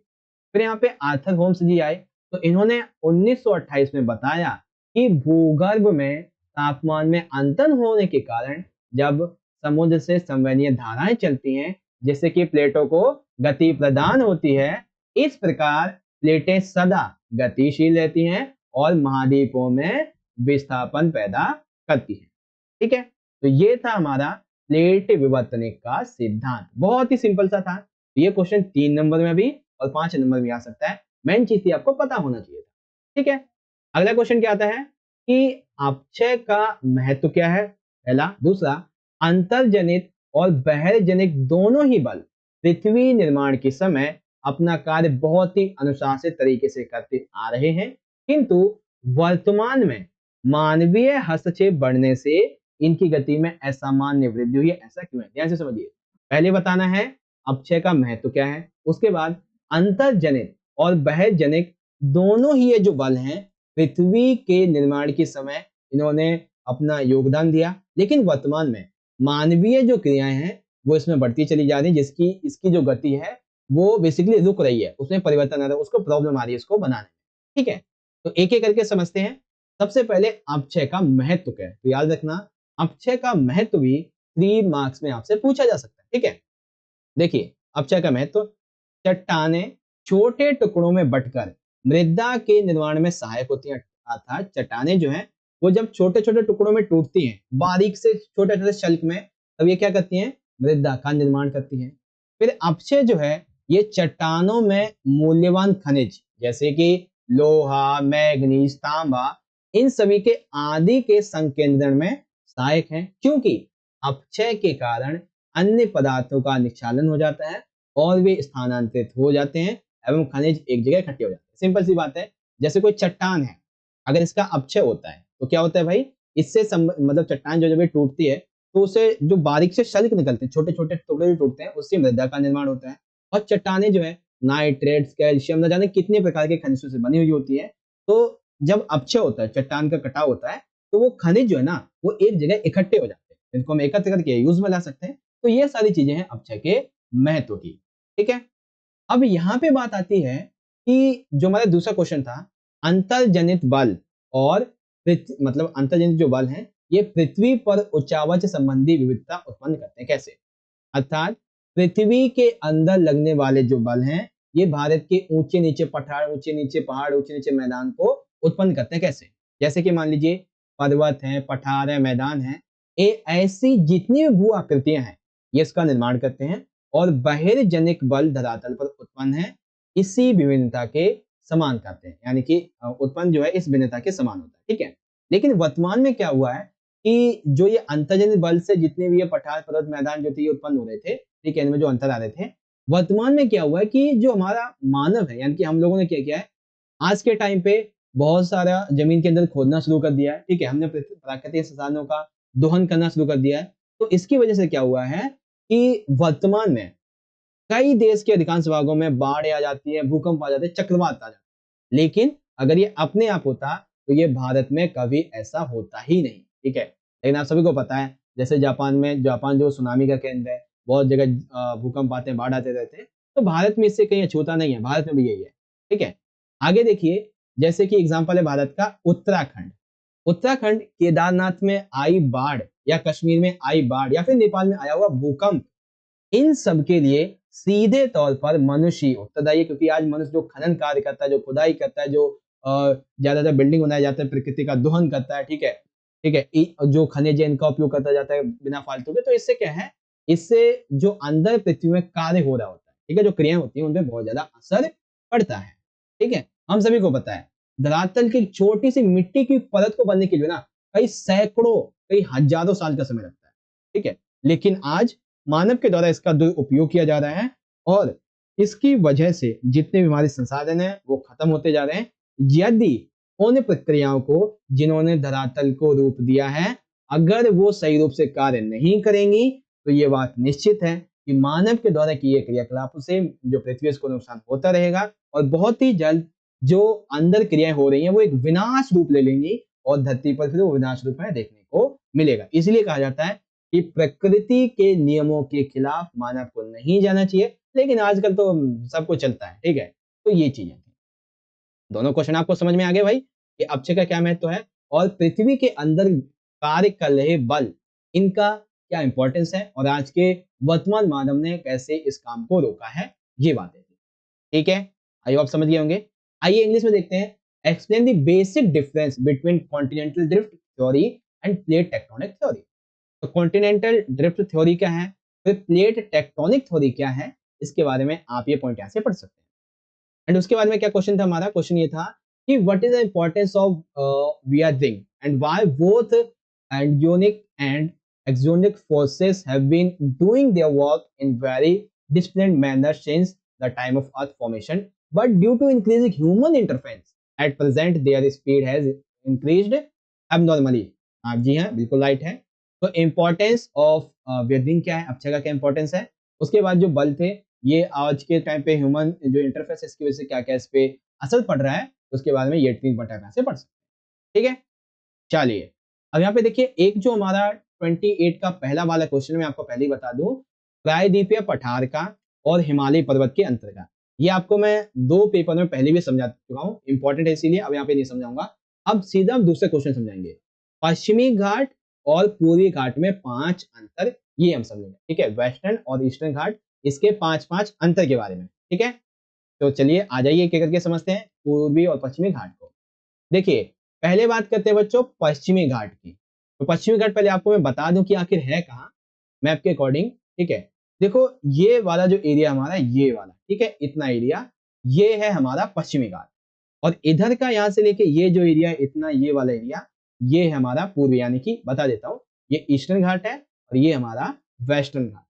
फिर यहाँ पे आर्थर होम्स जी आए तो इन्होंने 1928 में बताया कि भूगर्भ में तापमान में अंतर होने के कारण जब समुद्र से संवहनीय धाराएं चलती हैं जिससे कि प्लेटों को गति प्रदान होती है, इस प्रकार प्लेटें सदा गतिशील रहती हैं और महाद्वीपों में विस्थापन पैदा करती हैं। ठीक है, तो ये था हमारा प्लेट विवर्तनिक का सिद्धांत, बहुत ही सिंपल सा था। ये क्वेश्चन 3 नंबर में भी और 5 नंबर में आ सकता है, मेन चीज थी आपको पता होना चाहिए था। ठीक है, अगला क्वेश्चन क्या आता है कि अपक्षय का महत्व क्या है, पहला। दूसरा, अंतर्जनित और बहिर्जनित दोनों ही बल पृथ्वी निर्माण के समय अपना कार्य बहुत ही अनुशासित तरीके से करते आ रहे हैं, किंतु वर्तमान में मानवीय हस्तक्षेप बढ़ने से इनकी गति में असामान्य वृद्धि हुई है, ऐसा क्यों है, ध्यान से समझिए। पहले बताना है अपक्षय का महत्व क्या है, उसके बाद अंतर्जनित और बहिर्जनित दोनों ही ये जो बल हैं पृथ्वी के निर्माण के समय इन्होंने अपना योगदान दिया, लेकिन वर्तमान में मानवीय जो क्रियाएं हैं वो इसमें बढ़ती चली जा रही है, जिसकी इसकी जो गति है वो बेसिकली रुक रही है, उसमें परिवर्तन आ रहा है, उसको प्रॉब्लम आ रही है इसको बनाने में। ठीक है, तो एक एक करके समझते हैं। सबसे पहले अपक्षय का महत्व क्या है, तो याद रखना अपक्षय का महत्व भी 3 मार्क्स में आपसे पूछा जा सकता है। ठीक है, देखिए अपक्षय का महत्व, चट्टाने छोटे टुकड़ों में बंटकर मृदा के निर्माण में सहायक होती हैं। अर्थात चट्टाने जो हैं वो जब छोटे छोटे टुकड़ों में टूटती हैं, बारीक से छोटे छोटे शल्क में, तब ये क्या करती हैं, मृदा का निर्माण करती हैं। फिर अपक्षय जो है ये चट्टानों में मूल्यवान खनिज जैसे कि लोहा, मैग्नीज, तांबा, इन सभी के आदि के संकेंद्रण में सहायक हैं, क्योंकि अपक्षय के कारण अन्य पदार्थों का निक्षालन हो जाता है और वे स्थानांतरित हो जाते हैं एवं खनिज एक जगह इकट्ठे हो जाते हैं। सिंपल सी बात है, जैसे कोई चट्टान है, अगर इसका अपक्षय होता है तो क्या होता है भाई, इससे मतलब चट्टान जो जब ये टूटती है तो उसे जो बारीक से शल्क निकलते हैं, छोटे छोटे टुकड़े जो टूटते हैं, उससे मृदा का निर्माण होता है। और चट्टाने जो है नाइट्रेट्स, कैल्शियम, न जाने कितने प्रकार के खनिजों से बनी हुई होती है। तो जब अपक्षय होता है, चट्टान का कटाव होता है, तो वो खनिज जो है ना वो एक जगह इकट्ठे हो जाते हैं, जिनको हम एकत्र करके यूज में ला सकते हैं। तो ये सारी चीजें हैं अपक्षय के महत्व की। ठीक है, अब यहाँ पे बात आती है कि जो हमारा दूसरा क्वेश्चन था, अंतर्जनित बल और मतलब अंतर्जनित जो बल है ये पृथ्वी पर उच्चावच संबंधी विविधता उत्पन्न करते हैं। कैसे? अर्थात पृथ्वी के अंदर लगने वाले जो बल हैं ये भारत के ऊंचे नीचे पठार, ऊंचे नीचे पहाड़, ऊंचे नीचे मैदान को उत्पन्न करते हैं। कैसे? जैसे कि मान लीजिए पर्वत है, पठार है, मैदान है, ये ऐसी जितनी भी भू आकृतियां हैं ये इसका निर्माण करते हैं और बहिर्जनिक बल धरातल पर उत्पन्न है इसी विभिन्नता के समान करते हैं, यानी कि उत्पन्न जो है इस भिन्नता के समान होता है। ठीक है, लेकिन वर्तमान में क्या हुआ है कि जो ये अंतर्जनित बल से जितने भी ये पठार, पर्वत, मैदान जो थे ये उत्पन्न हो रहे थे, ठीक है, इनमें जो अंतर आ रहे थे, वर्तमान में क्या हुआ है कि जो हमारा मानव है, यानी कि हम लोगों ने क्या किया है, आज के टाइम पे बहुत सारा जमीन के अंदर खोदना शुरू कर दिया है। ठीक है, हमने प्राकृतिक संसाधनों का दोहन करना शुरू कर दिया है। तो इसकी वजह से क्या हुआ है कि वर्तमान में कई देश के अधिकांश भागों में बाढ़ आ जाती है, भूकंप आ जाते हैं, चक्रवात आ जाते हैं। लेकिन अगर ये अपने आप होता तो ये भारत में कभी ऐसा होता ही नहीं। ठीक है, लेकिन आप सभी को पता है जैसे जापान जो सुनामी का केंद्र है, बहुत जगह भूकंप आते हैं, बाढ़ आते रहते हैं, तो भारत में इससे कहीं अछूता नहीं है, भारत में भी यही है। ठीक है, आगे देखिए, जैसे कि एग्जाम्पल है भारत का उत्तराखंड। उत्तराखंड केदारनाथ में आई बाढ़ या कश्मीर में आई बाढ़ या फिर नेपाल में आया हुआ भूकंप, इन सब के लिए सीधे तौर पर मनुष्य ही उत्तरदायी है, क्योंकि आज मनुष्य जो खनन कार्य करता है, जो खुदाई करता है, जो ज्यादातर बिल्डिंग बनाया जाता है, प्रकृति का दोहन करता है। ठीक है, ठीक है, जो खनिज है इनका उपयोग करता जाता है बिना फालतू के, तो इससे क्या है, इससे जो अंदर पृथ्वी में कार्य हो रहा होता है, ठीक है, जो क्रियाएं होती हैं उन पर बहुत ज्यादा असर पड़ता है। ठीक है, हम सभी को पता है धरातल की छोटी सी मिट्टी की परत को बनने के लिए ना कई सैकड़ों, कई हजारों साल का समय लगता है। ठीक है, लेकिन आज मानव के द्वारा इसका दुरुपयोग किया जा रहा है और इसकी वजह से जितने भी हमारे संसाधन हैं वो खत्म होते जा रहे हैं। यदि उन प्रक्रियाओं को जिन्होंने धरातल को रूप दिया है अगर वो सही रूप से कार्य नहीं करेंगी तो ये बात निश्चित है कि मानव के द्वारा किए क्रियाकलापों से जो पृथ्वी को नुकसान होता रहेगा और बहुत ही जल्द जो अंदर क्रियाएं हो रही हैं वो एक विनाश रूप ले लेंगी और धरती पर फिर वो विनाश रूप में देखने को मिलेगा। इसलिए कहा जाता है कि प्रकृति के नियमों के खिलाफ मानव को नहीं जाना चाहिए, लेकिन आजकल तो सब कुछ चलता है। ठीक है, तो ये चीजें थी। दोनों क्वेश्चन आपको समझ में आ गए भाई कि अपक्षय का क्या महत्व है और पृथ्वी के अंदर कार्य कर रहे बल, इनका क्या इंपॉर्टेंस है और आज के वर्तमान मानव ने कैसे इस काम को रोका है, ये बातें थी। ठीक है, आई आप समझ गए होंगे। आइए इंग्लिश में देखते हैं। Explain the basic difference between continental drift theory end plate tectonic theory. तो कॉन्टिनेंटल ड्रिफ्ट थ्योरी क्या है, फिर प्लेट टेक्टोनिक थ्योरी क्या है, इसके बारे में आप ये पॉइंट यहां से पढ़ सकते हैं। एंड उसके बाद में क्या क्वेश्चन था हमारा, क्वेश्चन ये था कि what is the importance of weathering and why both anionic and exonic forces have been doing their work in very disciplined manner since the time of earth formation, but due to increasing human interference at present their speed has increased abnormally। आप जी हाँ, बिल्कुल right है। तो importance of weathering क्या है, अपक्षय का क्या इंपॉर्टेंस है, उसके बाद जो बल थे ये आज के टाइम पे ह्यूमन जो इंटरफेस है इसकी वजह से क्या क्या इस पे असर पड़ रहा है, उसके बारे में ये 3 बटा से पढ़ सकते हैं। ठीक है, चलिए अब यहाँ पे देखिए एक जो हमारा 28 का पहला वाला क्वेश्चन मैं आपको पहले ही बता दूं, प्रायद्वीपीय पठार का और हिमालय पर्वत के अंतर का, ये आपको मैं 2 पेपर में पहले भी समझा चुका हूँ, इंपॉर्टेंट है इसीलिए अब यहाँ पे नहीं समझाऊंगा। अब सीधा हम दूसरे क्वेश्चन समझाएंगे। पश्चिमी घाट और पूर्वी घाट में 5 अंतर, ये हम समझेंगे। ठीक है, वेस्टर्न और ईस्टर्न घाट, इसके 5-5 अंतर के बारे में। ठीक है, तो चलिए आ जाइए एक एक करके समझते हैं पूर्वी और पश्चिमी घाट को। देखिए, पहले बात करते हैं बच्चों पश्चिमी घाट की। तो पश्चिमी घाट पहले आपको मैं बता दूं कि आखिर है कहाँ, मैप के अकॉर्डिंग। ठीक है, देखो ये वाला जो एरिया हमारा, ये वाला, ठीक है, इतना एरिया, ये है हमारा पश्चिमी घाट। और इधर का यहां से लेके ये जो एरिया है, इतना ये वाला एरिया, ये है हमारा पूर्वी, यानी कि बता देता हूं, ये ईस्टर्न घाट है और ये हमारा वेस्टर्न घाट है।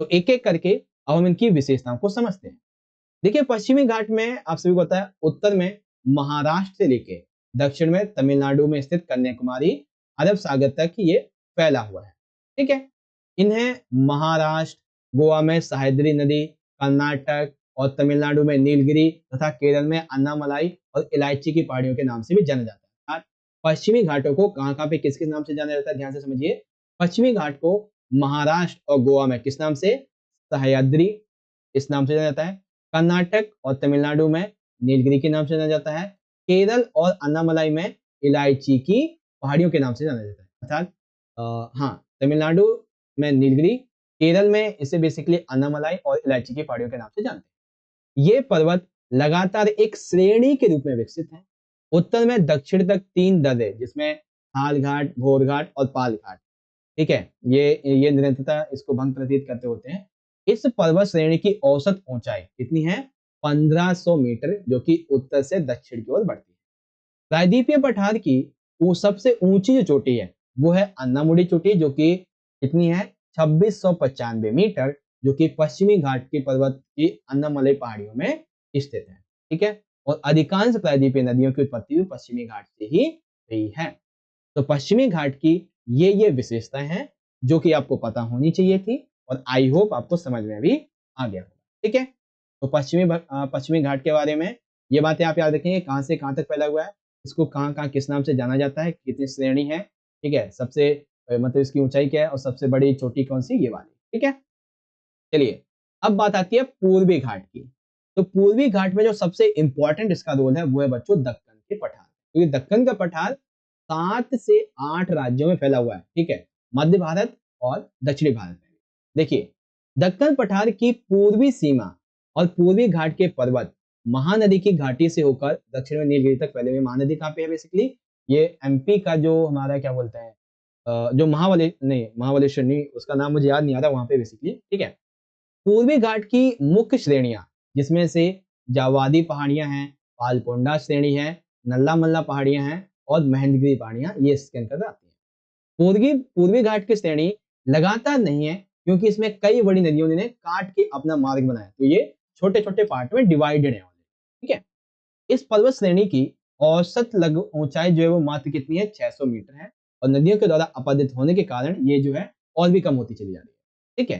तो एक एक करके अब हम इनकी विशेषताओं को समझते हैं। देखिए, पश्चिमी घाट में आप सभी को पता है, उत्तर में महाराष्ट्र से लेके दक्षिण में तमिलनाडु में स्थित कन्याकुमारी, अरब सागर तक ये फैला हुआ है। ठीक है, इन्हें महाराष्ट्र, गोवा में सह्याद्री नदी, कर्नाटक और तमिलनाडु में नीलगिरी तथा केरल में अन्नामलाई और इलायची की पहाड़ियों के नाम से भी जाना जाता है। पश्चिमी घाटों को कहां कहां पे किस किस नाम से जाना जाता है, ध्यान से समझिए। पश्चिमी घाट को महाराष्ट्र और गोवा में किस नाम से, सह्याद्री इस नाम से जाना जाता है। कर्नाटक और तमिलनाडु में नीलगिरी के नाम से जाना जाता है। केरल और अन्नामलाई में इलायची की पहाड़ियों के नाम से जाना जाता है। अर्थात हाँ, तमिलनाडु में नीलगिरी, केरल में इसे बेसिकली अन्नामलाई और इलायची की पहाड़ियों के नाम से जानते हैं। ये पर्वत लगातार एक श्रेणी के रूप में विकसित है। उत्तर में दक्षिण तक 3 दर्रे, जिसमें हाल घाट, घोर घाट और पाल घाट, ठीक है, ये निरंतरता इसको भंग प्रतीत करते होते हैं। इस पर्वत श्रेणी की औसत ऊंचाई कितनी है, 1500 मीटर, जो कि उत्तर से दक्षिण की ओर बढ़ती है। प्रायद्वीपीय पठार की वो सबसे ऊंची जो चोटी है, वो है अन्नामुडी चोटी, जो कि कितनी है, 2695 मीटर, जो कि पश्चिमी घाट की पर्वत की अन्नामलई पहाड़ियों में स्थित है। ठीक है, और अधिकांश प्रायद्वीपीय नदियों की उत्पत्ति भी पश्चिमी घाट से ही हुई है। तो पश्चिमी घाट की ये विशेषताएं हैं जो कि आपको पता होनी चाहिए थी, और आई होप आपको समझ में भी आ गया होगा। ठीक है, तो पश्चिमी घाट के बारे में ये बातें आप याद रखेंगे, कहां से कहां तक फैला हुआ है, इसको कहां कहां किस नाम से जाना जाता है, कितनी श्रेणी है। ठीक है, सबसे मतलब इसकी ऊंचाई क्या है और सबसे बड़ी चोटी कौन सी, ये वाली। ठीक है, चलिए अब बात आती है पूर्वी घाट की। तो पूर्वी घाट में जो सबसे इंपॉर्टेंट इसका रोल है, वो है बच्चों दक्कन के पठार, क्योंकि दक्कन का पठार 7 से 8 राज्यों में फैला हुआ है। ठीक है, मध्य भारत और दक्षिणी भारत में। देखिए, दक्कन पठार की पूर्वी सीमा और पूर्वी घाट के पर्वत महानदी की घाटी से होकर दक्षिण में नीलगिरी तक फैले हुए। महानदी कहाँ पे है बेसिकली, ये एमपी का जो हमारा क्या बोलते हैं, जो महाबलेश्वर नहीं, उसका नाम मुझे याद नहीं आ रहा, वहां पे बेसिकली। ठीक है, पूर्वी घाट की मुख्य श्रेणियां, जिसमें से जावादी पहाड़ियां हैं, पालकोंडा श्रेणी है, नल्ला मल्ला पहाड़ियां हैं और महेंद्रगिरी पहाड़ियां, ये इसके अंतर्गत आती हैं। पूर्वी घाट की श्रेणी लगातार नहीं है, क्योंकि इसमें कई बड़ी नदियों ने काट के अपना मार्ग बनाया, तो ये छोटे छोटे पार्ट में डिवाइडेड है। ठीक है, इस पर्वत श्रेणी की औसत लघु ऊंचाई जो है वो मात्र कितनी है, 600 मीटर है, और नदियों के द्वारा अपदित होने के कारण ये जो है और भी कम होती चली जा रही है। ठीक है,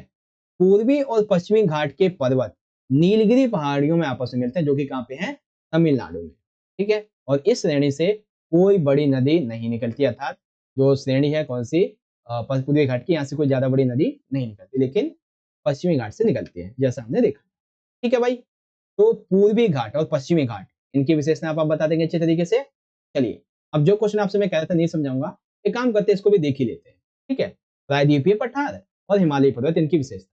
पूर्वी और पश्चिमी घाट के पर्वत नीलगिरी पहाड़ियों में आपस में मिलते हैं, जो कि कहाँ पे हैं, तमिलनाडु में। ठीक है, और इस श्रेणी से कोई बड़ी नदी नहीं निकलती, अर्थात जो श्रेणी है कौन सी, पूर्वी घाट की, यहाँ से कोई ज्यादा बड़ी नदी नहीं निकलती, लेकिन पश्चिमी घाट से निकलती है, जैसा हमने देखा। ठीक है भाई, तो पूर्वी घाट और पश्चिमी घाट, इनकी विशेषता आप बता देंगे अच्छे तरीके से। चलिए, अब जो क्वेश्चन आपसे मैं कह रहा था नहीं समझाऊंगा, एक काम करते हैं, इसको भी देख ही लेते हैं। ठीक है, प्रायद्वीपीय पठार और हिमालय पर्वत, इनकी विशेषता।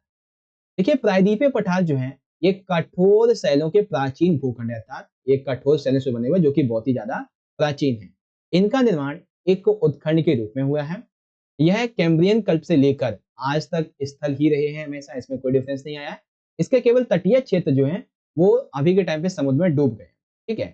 देखिए, प्रायद्वीपीय पठार जो है, ये कठोर शैलों के प्राचीन भूखंड है, अर्थात ये कठोर शैलों से बने हुए, जो कि बहुत ही ज्यादा प्राचीन है। इनका निर्माण एक उत्खंड के रूप में हुआ है। यह कैम्ब्रियन कल्प से लेकर आज तक स्थल ही रहे हैं हमेशा, इसमें कोई डिफरेंस नहीं आया है। इसके केवल तटीय क्षेत्र जो है वो अभी के टाइम पे समुद्र में डूब गए। ठीक है,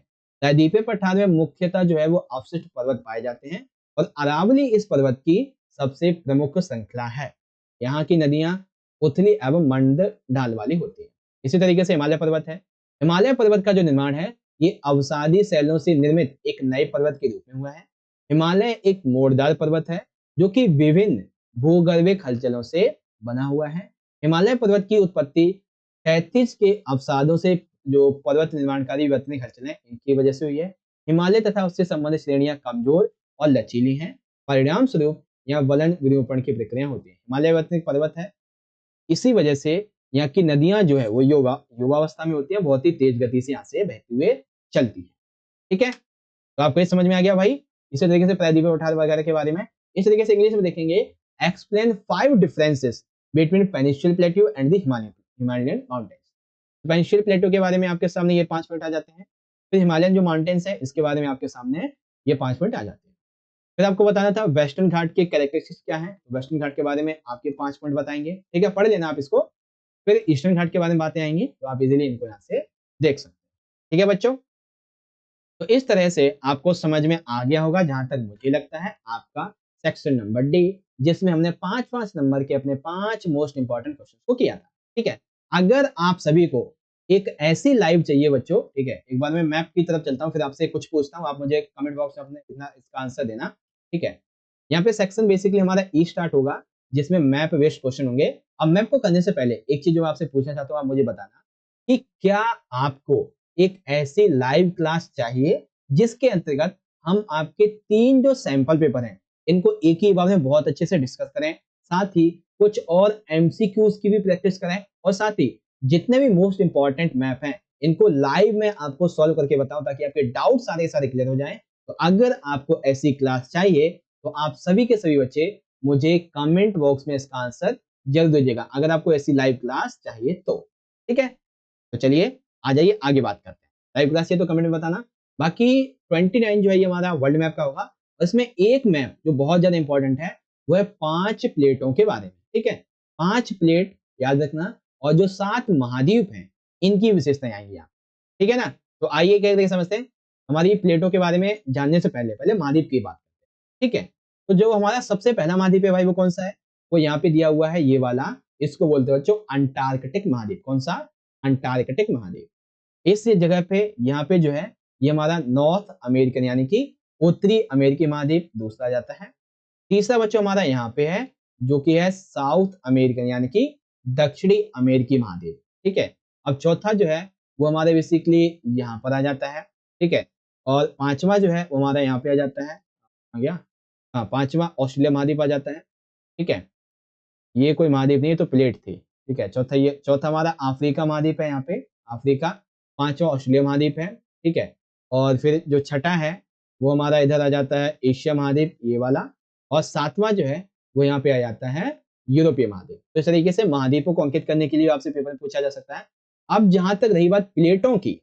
प्रायद्वीपीय पठार में मुख्यतः जो है वो अवशिष्ट पर्वत पाए जाते हैं, और अरावली इस पर्वत की सबसे प्रमुख श्रृंखला है। यहाँ की नदियां उथली एवं मंद ढाल वाली होती है। इसी तरीके से हिमालय पर्वत है। हिमालय पर्वत का जो निर्माण है, ये अवसादी शैलों से निर्मित एक नए पर्वत के रूप में हुआ है। हिमालय एक मोड़दार पर्वत है, जो कि विभिन्न भूगर्भिक हलचलों से बना हुआ है। हिमालय पर्वत की उत्पत्ति क्षैतिज के अवसादों से, जो पर्वत निर्माणकारी वैतनिक हलचलें, इनकी वजह से हुई है। हिमालय तथा उससे संबंधित श्रेणियां कमजोर और लचीली हैं। परिणाम स्वरूप यहाँ वलन विरूपण की प्रक्रिया होती है। हिमालय वैतनिक पर्वत है, इसी वजह से यहाँ की नदियां जो है वो युवावस्था में होती है, बहुत ही तेज गति से यहाँ से बहते हुए चलती है। ठीक है, तो आपको ये समझ में आ गया भाई। इसी तरीके से प्रायद्वीपीय पठार वगैरह के बारे में इस तरीके से इंग्लिश में देखेंगे, explain 5 differences between peninsular plateau and the Himalayan mountains. Peninsular plateau के बारे में आपके सामने ये 5 पॉइंट आ जाते हैं। फिर हिमालयन जो माउंटेन्स है इसके बारे में आपके सामने ये 5 पॉइंट आ जाते हैं। फिर आपको बताना था वेस्टर्न घाट के कैरेक्टरिस्टिक्स क्या है, वेस्टर्न घाट के बारे में आपके 5 पॉइंट बताएंगे, ठीक है, पढ़ लेना आप इसको। फिर ईस्टर्न घाट के बारे में बातें आएंगी, तो आप इजीली इनको यहाँ से देख सकते हैं, ठीक है बच्चों। तो इस तरह से आपको समझ में आ गया होगा, जहां तक मुझे लगता है, आपका सेक्शन नंबर डी, जिसमें हमने 5-5 नंबर के अपने 5 मोस्ट इंपॉर्टेंट क्वेश्चन को किया था, ठीक है। अगर आप सभी को एक ऐसी लाइव चाहिए बच्चों, ठीक है, एक बार मैं मैप की तरफ चलता हूँ, फिर आपसे कुछ पूछता हूँ, आप मुझे कमेंट बॉक्स में अपने इसका आंसर देना, ठीक है। यहाँ पे सेक्शन बेसिकली हमारा ई स्टार्ट होगा, जिसमें मैप बेस्ड क्वेश्चन होंगे। अब मैप को करने से पहले एक चीज जो आपसे पूछना चाहता हूँ, आप मुझे बताना कि क्या आपको एक ऐसी लाइव क्लास चाहिए जिसके अंतर्गत हम आपके 3 जो सैंपल पेपर हैं इनको एक ही बार में बहुत अच्छे से डिस्कस करें, साथ ही कुछ और एमसीक्यूज की भी प्रैक्टिस करें, और साथ ही जितने भी मोस्ट इंपॉर्टेंट मैप हैं इनको लाइव में आपको सॉल्व करके बताऊं, ताकि आपके डाउट सारे सारे क्लियर हो जाएं। तो अगर आपको ऐसी क्लास चाहिए तो आप सभी के सभी बच्चे मुझे कमेंट बॉक्स में इसका आंसर जरूर दीजिएगा, अगर आपको ऐसी लाइव क्लास चाहिए तो, ठीक है। तो चलिए आ जाइए आगे बात करते हैं। लाइव क्लास चाहिए तो कमेंट में बताना। बाकी 29 जो है ये हमारा वर्ल्ड मैप का होगा, इसमें एक मैप जो बहुत ज्यादा इंपॉर्टेंट है वो है 5 प्लेटों के बारे में, ठीक है। 5 प्लेट याद रखना, और जो 7 महाद्वीप हैं इनकी विशेषताएं आएंगी यहाँ, ठीक है ना। तो आइए क्या समझते हैं, हमारी प्लेटों के बारे में जानने से पहले पहले महाद्वीप की बात करते हैं, ठीक है। तो जो हमारा सबसे पहला महाद्वीप है भाई वो कौन सा है, वो यहाँ पे दिया हुआ है ये वाला, इसको बोलते हैं बच्चों अंटार्कटिक महाद्वीप। कौन सा, अंटार्कटिक महाद्वीप। इस जगह पे यहाँ पे जो है ये हमारा नॉर्थ अमेरिकन यानी कि उत्तरी अमेरिकी महाद्वीप दूसरा जाता है। तीसरा बच्चों हमारा यहाँ पे है जो कि है साउथ अमेरिकन यानी कि दक्षिणी अमेरिकी महाद्वीप, ठीक है। अब चौथा जो है वो हमारे बेसिकली यहाँ पर आ जाता है, ठीक है। और पांचवा जो है वो हमारा यहाँ पे आ जाता है, आ गया, हाँ पांचवा ऑस्ट्रेलिया महाद्वीप आ जाता है, ठीक है। ये कोई महाद्वीप नहीं है तो प्लेट थी, ठीक है। चौथा ये चौथा हमारा अफ्रीका महाद्वीप है, यहाँ पे अफ्रीका। पांचवा ऑस्ट्रेलिया महाद्वीप है, ठीक है। और फिर जो छठा है वो हमारा इधर आ जाता है एशिया महाद्वीप ये वाला, और सातवां जो है वो यहाँ पे आ जाता है यूरोपीय महाद्वीप। तो इस तरीके से महाद्वीपों को अंकित करने के लिए आपसे पेपर में पूछा जा सकता है। अब जहां तक रही बात प्लेटों की,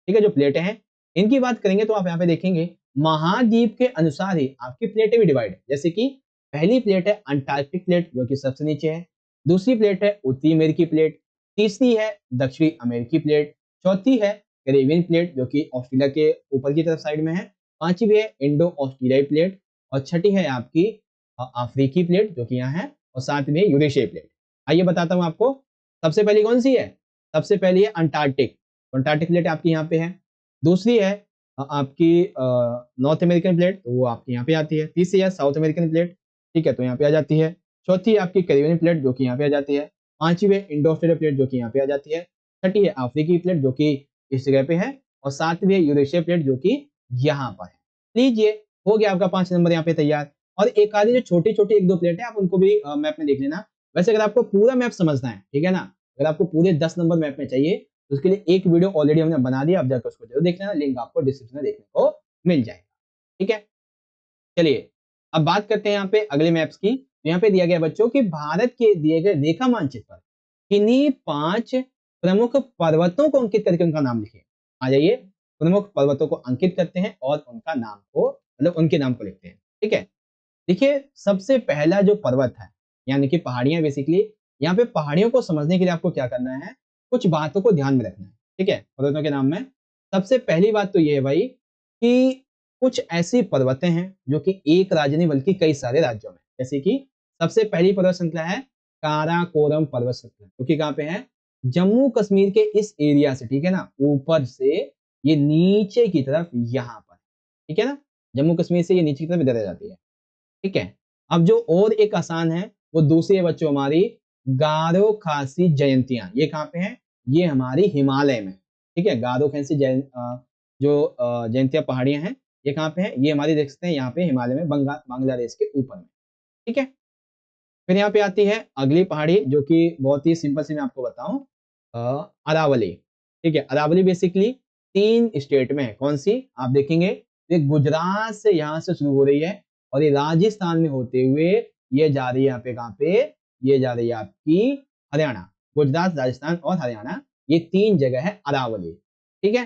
ठीक है, जो प्लेटें हैं इनकी बात करेंगे तो आप यहाँ पे देखेंगे महाद्वीप के अनुसार ही आपकी प्लेटें भी डिवाइड है। जैसे कि पहली प्लेट है अंटार्कटिक प्लेट जो कि सबसे नीचे है, दूसरी प्लेट है उत्तरी अमेरिकी प्लेट, तीसरी है दक्षिणी अमेरिकी प्लेट, चौथी है कैरेबियन प्लेट जो कि ऑस्ट्रेलिया के ऊपर की तरफ साइड में है, पांचवी है इंडो ऑस्ट्रेलियाई प्लेट, और छठी है आपकी अफ्रीकी प्लेट जो कि यहाँ है, और सातवीं है यूरेशियाई प्लेट। आइए बताता हूँ आपको, सबसे पहली कौन सी है, सबसे पहली है अंटार्कटिक, अंटार्कटिक प्लेट आपकी यहाँ पे है। दूसरी है आपकी नॉर्थ अमेरिकन प्लेट, तो वो आपकी यहाँ पे आती है। तीसरी है साउथ अमेरिकन प्लेट, ठीक है, तो यहाँ पे आ जाती है। चौथी आपकी कैरेबियन प्लेट जो कि यहाँ पे आ जाती है। पांचवी है इंडो ऑस्ट्रेलिया प्लेट जो कि यहाँ पे आ जाती है। छठी है अफ्रीकी प्लेट जो कि इस जगह पे है, और सातवीं है यूरेशिया प्लेट जो कि यहाँ पर है। लीजिए हो गया आपका 5 नंबर यहाँ पे तैयार। और एक आधी जो छोटी छोटी 1-2 प्लेट है आप उनको भी मैप में देख लेना। वैसे अगर आपको पूरा मैप समझना है, ठीक है ना, अगर आपको पूरे 10 नंबर मैप में चाहिए तो उसके लिए एक वीडियो ऑलरेडी हमने बना दिया, आप जाकर उसको जरूर देख लेना, लिंक आपको डिस्क्रिप्शन में देखने को मिल जाएगा, ठीक है। चलिए अब बात करते हैं यहाँ पे अगले मैप्स की। यहाँ पे दिया गया बच्चों कि भारत के दिए गए रेखा मानचित्र पर किन्हीं 5 प्रमुख पर्वतों को अंकित करके उनका नाम लिखिए। आ जाइए प्रमुख पर्वतों को अंकित करते हैं और उनका नाम को मतलब उनके नाम को लिखते हैं, ठीक है। देखिए सबसे पहला जो पर्वत है यानी कि पहाड़ियां, बेसिकली यहाँ पे पहाड़ियों को समझने के लिए आपको क्या करना है, कुछ बातों को ध्यान में रखना है, ठीक है। पर्वतों के नाम में सबसे पहली बात तो ये है भाई कि कुछ ऐसी पर्वतें हैं जो कि एक राज्य नहीं बल्कि कई सारे राज्यों में, जैसे कि सबसे पहली पर्वत श्रृंखला है काराकोरम पर्वत श्रृंखला, क्योंकि कहाँ पे है, जम्मू कश्मीर के इस एरिया से, ठीक है ना, ऊपर से ये नीचे की तरफ यहाँ पर, ठीक है ना, जम्मू कश्मीर से ये नीचे की तरफ इधर आ जाती है, ठीक है। अब जो और एक आसान है वो दूसरी है बच्चों हमारी गारो खासी जयंतियां, ये कहाँ पे है, ये हमारी हिमालय में, ठीक है। गारो खासी जो जयंतिया पहाड़ियां हैं ये कहाँ पे है, ये हमारी देख सकते हैं यहाँ पे हिमालय में बांग्लादेश के ऊपर में, ठीक है। फिर यहाँ पे आती है अगली पहाड़ी जो कि बहुत ही सिंपल से मैं आपको बताऊं, अरावली, ठीक है। अरावली बेसिकली 3 स्टेट में है, कौन सी आप देखेंगे, ये गुजरात से यहाँ से शुरू हो रही है और ये राजस्थान में होते हुए ये जा रही है यहाँ पे, कहाँ पे, ये जा रही है आपकी हरियाणा। गुजरात, राजस्थान और हरियाणा, ये 3 जगह है अरावली। ठीक है,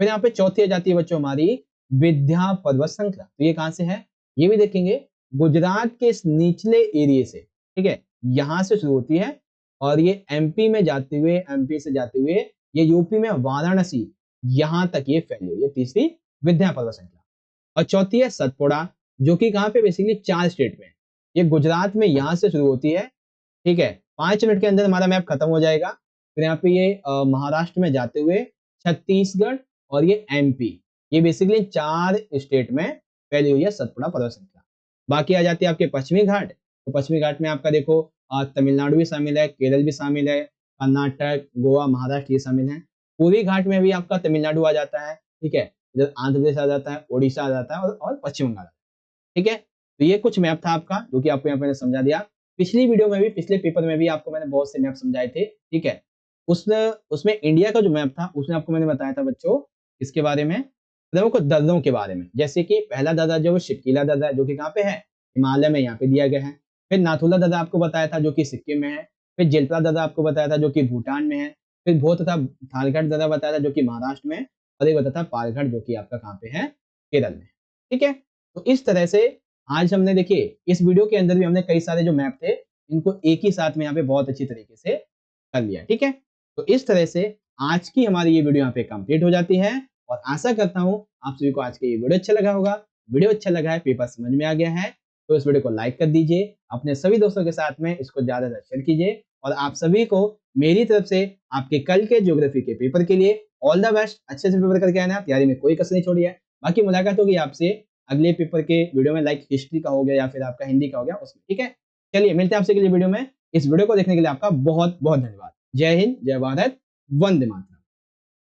फिर यहाँ पे चौथी आ जाती है बच्चों हमारी विंध्य पर्वत श्रृंखला। तो ये कहां से है, ये भी देखेंगे, गुजरात के इस निचले एरिया से, ठीक है, यहां से शुरू होती है और ये एमपी में जाते हुए, एमपी से जाते हुए ये यूपी में वाराणसी, यहां तक ये फैली हुई है, तीसरी विंध्य पर्वत श्रृंखला। और चौथी है सतपुड़ा, जो कि कहां पे, बेसिकली 4 स्टेट में, ये गुजरात में यहां से शुरू होती है। ठीक है, 5 मिनट के अंदर हमारा मैप खत्म हो जाएगा। फिर यहाँ पे ये महाराष्ट्र में जाते हुए छत्तीसगढ़ और ये एमपी, ये बेसिकली 4 स्टेट में फैली हुई है सतपुड़ा पर्वत श्रृंखला। बाकी आ जाती है आपके पश्चिमी घाट। तो पश्चिमी घाट में आपका देखो तमिलनाडु भी शामिल है, केरल भी शामिल है, कर्नाटक, गोवा, महाराष्ट्र ये शामिल है। पूर्वी घाट में भी आपका तमिलनाडु आ जाता है, ठीक है, इधर आंध्र प्रदेश आ जाता है, ओडिशा आ जाता है और पश्चिम बंगाल। ठीक है, तो ये कुछ मैप था आपका, जो कि आपको यहाँ पे मैंने समझा दिया। पिछली वीडियो में भी, पिछले पेपर में भी आपको मैंने बहुत से मैप समझाए थे। ठीक है, उसमें इंडिया का जो मैप था उसमें आपको मैंने बताया था बच्चों इसके बारे में, प्रमुख दर्रों के बारे में। जैसे कि पहला दर्रा जो शिपकीला दर्रा है, जो कि कहाँ पे है, हिमालय में यहाँ पे दिया गया है। फिर नाथुला दर्रा आपको बताया था जो कि सिक्किम में है। फिर जेल्पा दर्रा आपको बताया था जो कि भूटान में है। फिर भो तथा थारघाट दर्रा बताया था जो कि महाराष्ट्र में, और एक बताया था पालघाट जो कि आपका कहाँ पे है, केरल में। ठीक है, तो इस तरह से आज हमने, देखिए इस वीडियो के अंदर भी हमने कई सारे जो मैप थे इनको एक ही साथ में यहाँ पे बहुत अच्छी तरीके से कर लिया। ठीक है, तो इस तरह से आज की हमारी ये वीडियो यहाँ पे कंप्लीट हो जाती है और आशा करता हूँ आप सभी को आज का ये वीडियो अच्छा लगा होगा। वीडियो अच्छा लगा है, पेपर समझ में आ गया है, तो इस वीडियो को लाइक कर दीजिए, अपने सभी दोस्तों के साथ में इसको ज्यादा शेयर कीजिए और आप सभी को मेरी तरफ से आपके कल के ज्योग्राफी के पेपर के लिए ऑल द बेस्ट। अच्छे से पेपर करके आना, तैयारी में कोई कसर नहीं छोड़ी है। बाकी मुलाकात होगी आपसे अगले पेपर के वीडियो में, लाइक हिस्ट्री का हो गया या फिर आपका हिंदी का हो गया उसमें। ठीक है, चलिए मिलते हैं आपसे अगले वीडियो में। इस वीडियो को देखने के लिए आपका बहुत बहुत धन्यवाद। जय हिंद, जय भारत, वंदे मातरम।